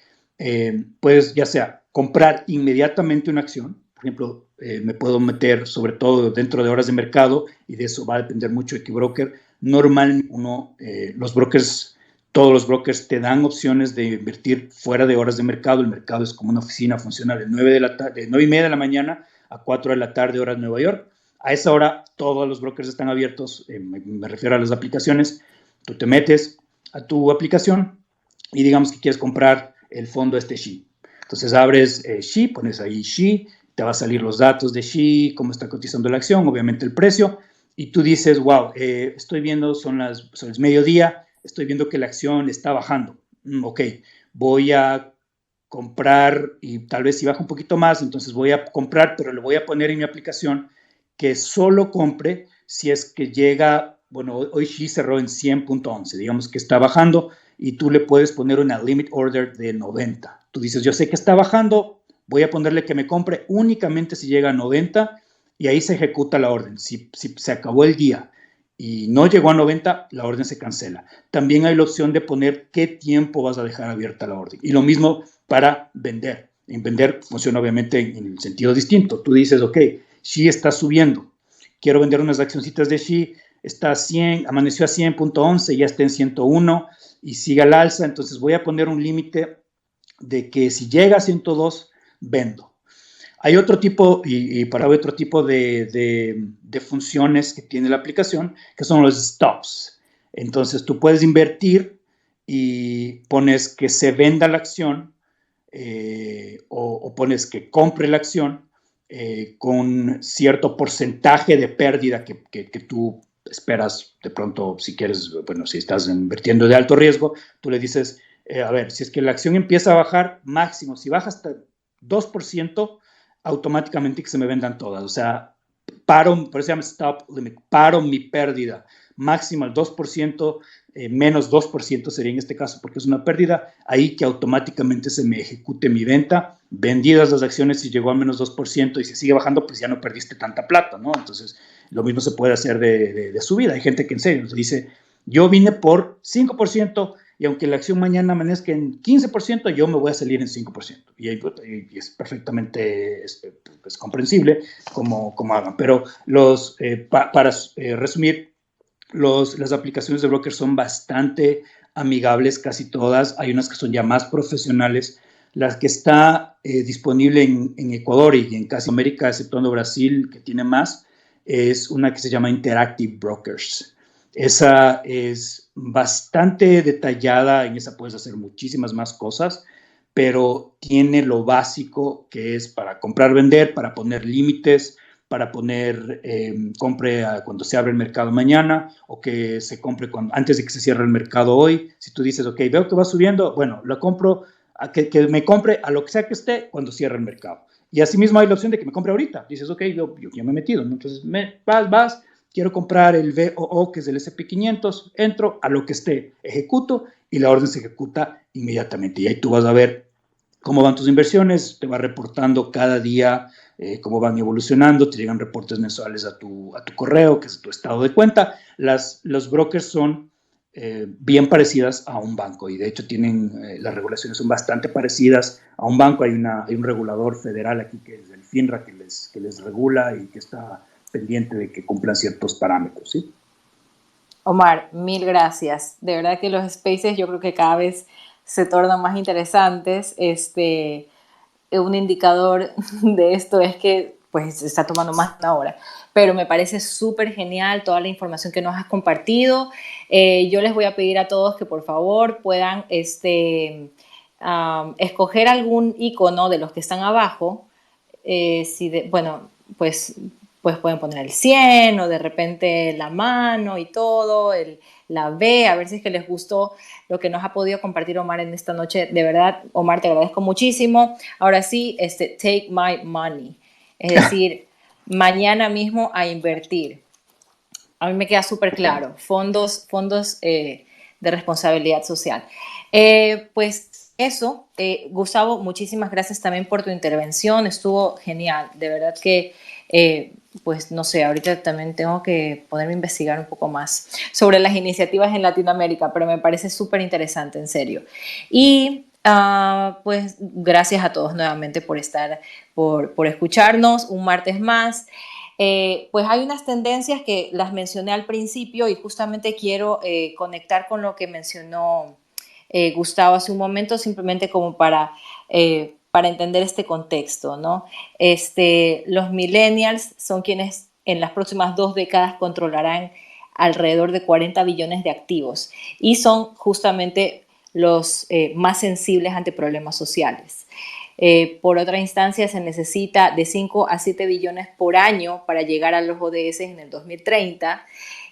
puedes ya sea comprar inmediatamente una acción, por ejemplo, me puedo meter sobre todo dentro de horas de mercado y de eso va a depender mucho de qué broker. Normalmente todos los brokers te dan opciones de invertir fuera de horas de mercado. El mercado es como una oficina, funciona de 9:30 de la mañana a 4 de la tarde, hora de Nueva York. A esa hora todos los brokers están abiertos, me refiero a las aplicaciones. Tú te metes a tu aplicación y digamos que quieres comprar el fondo SHI. Entonces abres SHI, pones ahí SHI, te va a salir los datos de SHI, cómo está cotizando la acción, obviamente el precio, y tú dices, wow, estoy viendo, son el mediodía, estoy viendo que la acción está bajando. Ok, voy a comprar y tal vez si baja un poquito más, entonces voy a comprar, pero le voy a poner en mi aplicación que solo compre si es que llega, bueno, hoy SHI cerró en 100.11, digamos que está bajando y tú le puedes poner una limit order de 90. Tú dices, yo sé que está bajando, voy a ponerle que me compre únicamente si llega a 90 y ahí se ejecuta la orden. Si se acabó el día y no llegó a 90, la orden se cancela. También hay la opción de poner qué tiempo vas a dejar abierta la orden. Y lo mismo para vender. En vender funciona obviamente en el sentido distinto. Tú dices, ok, SHI está subiendo. Quiero vender unas accioncitas de SHI. Está a 100, amaneció a 100.11, ya está en 101 y sigue al alza. Entonces voy a poner un límite de que si llega a 102, vendo. Hay otro tipo, otro tipo de funciones que tiene la aplicación, que son los stops. Entonces, tú puedes invertir y pones que se venda la acción o pones que compre la acción con cierto porcentaje de pérdida que tú esperas de pronto, si quieres, bueno, si estás invirtiendo de alto riesgo, tú le dices, a ver, si es que la acción empieza a bajar, máximo, si baja hasta 2%, automáticamente que se me vendan todas. O sea, por eso se llama stop limit, paro mi pérdida. Máximo el 2%, menos 2% sería en este caso porque es una pérdida, ahí que automáticamente se me ejecute mi venta, vendidas las acciones si llegó a menos 2% y si sigue bajando, pues ya no perdiste tanta plata, ¿no? Entonces, lo mismo se puede hacer de subida. Hay gente que en serio nos dice, yo vine por 5%, y aunque la acción mañana amanezca en 15%, yo me voy a salir en 5%. Y es perfectamente es comprensible como hagan. Pero para resumir, las aplicaciones de broker son bastante amigables, casi todas. Hay unas que son ya más profesionales. La que está disponible en Ecuador y en casi América, exceptuando Brasil, que tiene más, es una que se llama Interactive Brokers. Esa es bastante detallada, en esa puedes hacer muchísimas más cosas, pero tiene lo básico que es para comprar, vender, para poner límites, para poner compre cuando se abre el mercado mañana o que se compre antes de que se cierre el mercado hoy. Si tú dices, ok, veo que va subiendo, bueno, lo compro, que me compre a lo que sea que esté cuando cierre el mercado. Y asimismo hay la opción de que me compre ahorita. Dices, ok, yo ya me he metido, ¿no? Entonces vas, quiero comprar el VOO, que es el SP500, entro a lo que esté, ejecuto y la orden se ejecuta inmediatamente. Y ahí tú vas a ver cómo van tus inversiones, te va reportando cada día cómo van evolucionando, te llegan reportes mensuales a tu correo, que es tu estado de cuenta. Los brokers son bien parecidas a un banco y de hecho las regulaciones son bastante parecidas a un banco. Hay un regulador federal aquí que es el FINRA que les regula y que está pendiente de que cumplan ciertos parámetros, ¿sí? Omar, mil gracias. De verdad que los spaces yo creo que cada vez se tornan más interesantes. Un indicador de esto es que pues se está tomando más de una hora, pero me parece súper genial toda la información que nos has compartido. Yo les voy a pedir a todos que por favor puedan escoger algún icono de los que están abajo. Bueno, pues pueden poner el 100 o de repente la mano y todo, la B, a ver si es que les gustó lo que nos ha podido compartir Omar en esta noche. De verdad, Omar, te agradezco muchísimo. Ahora sí, take my money, es decir, mañana mismo a invertir. A mí me queda súper claro, fondos de responsabilidad social. Pues eso, Gustavo, muchísimas gracias también por tu intervención, estuvo genial, de verdad que, pues no sé, ahorita también tengo que ponerme a investigar un poco más sobre las iniciativas en Latinoamérica, pero me parece súper interesante, en serio. Y pues gracias a todos nuevamente por por escucharnos un martes más. Pues hay unas tendencias que las mencioné al principio y justamente quiero conectar con lo que mencionó Gustavo hace un momento, simplemente como para entender este contexto, ¿no? Los millennials son quienes en las próximas 2 décadas controlarán alrededor de 40 billones de activos y son justamente los más sensibles ante problemas sociales. Por otra instancia, se necesita de 5 a 7 billones por año para llegar a los ODS en el 2030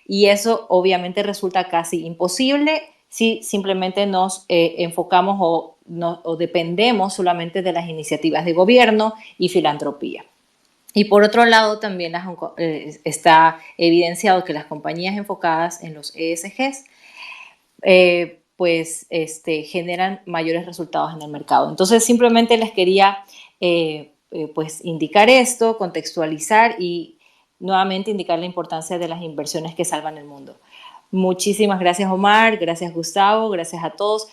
y eso obviamente resulta casi imposible si simplemente nos enfocamos o dependemos solamente de las iniciativas de gobierno y filantropía. Y por otro lado, también está evidenciado que las compañías enfocadas en los ESGs generan mayores resultados en el mercado. Entonces, simplemente les quería pues indicar esto, contextualizar y nuevamente indicar la importancia de las inversiones que salvan el mundo. Muchísimas gracias, Omar, gracias, Gustavo, gracias a todos.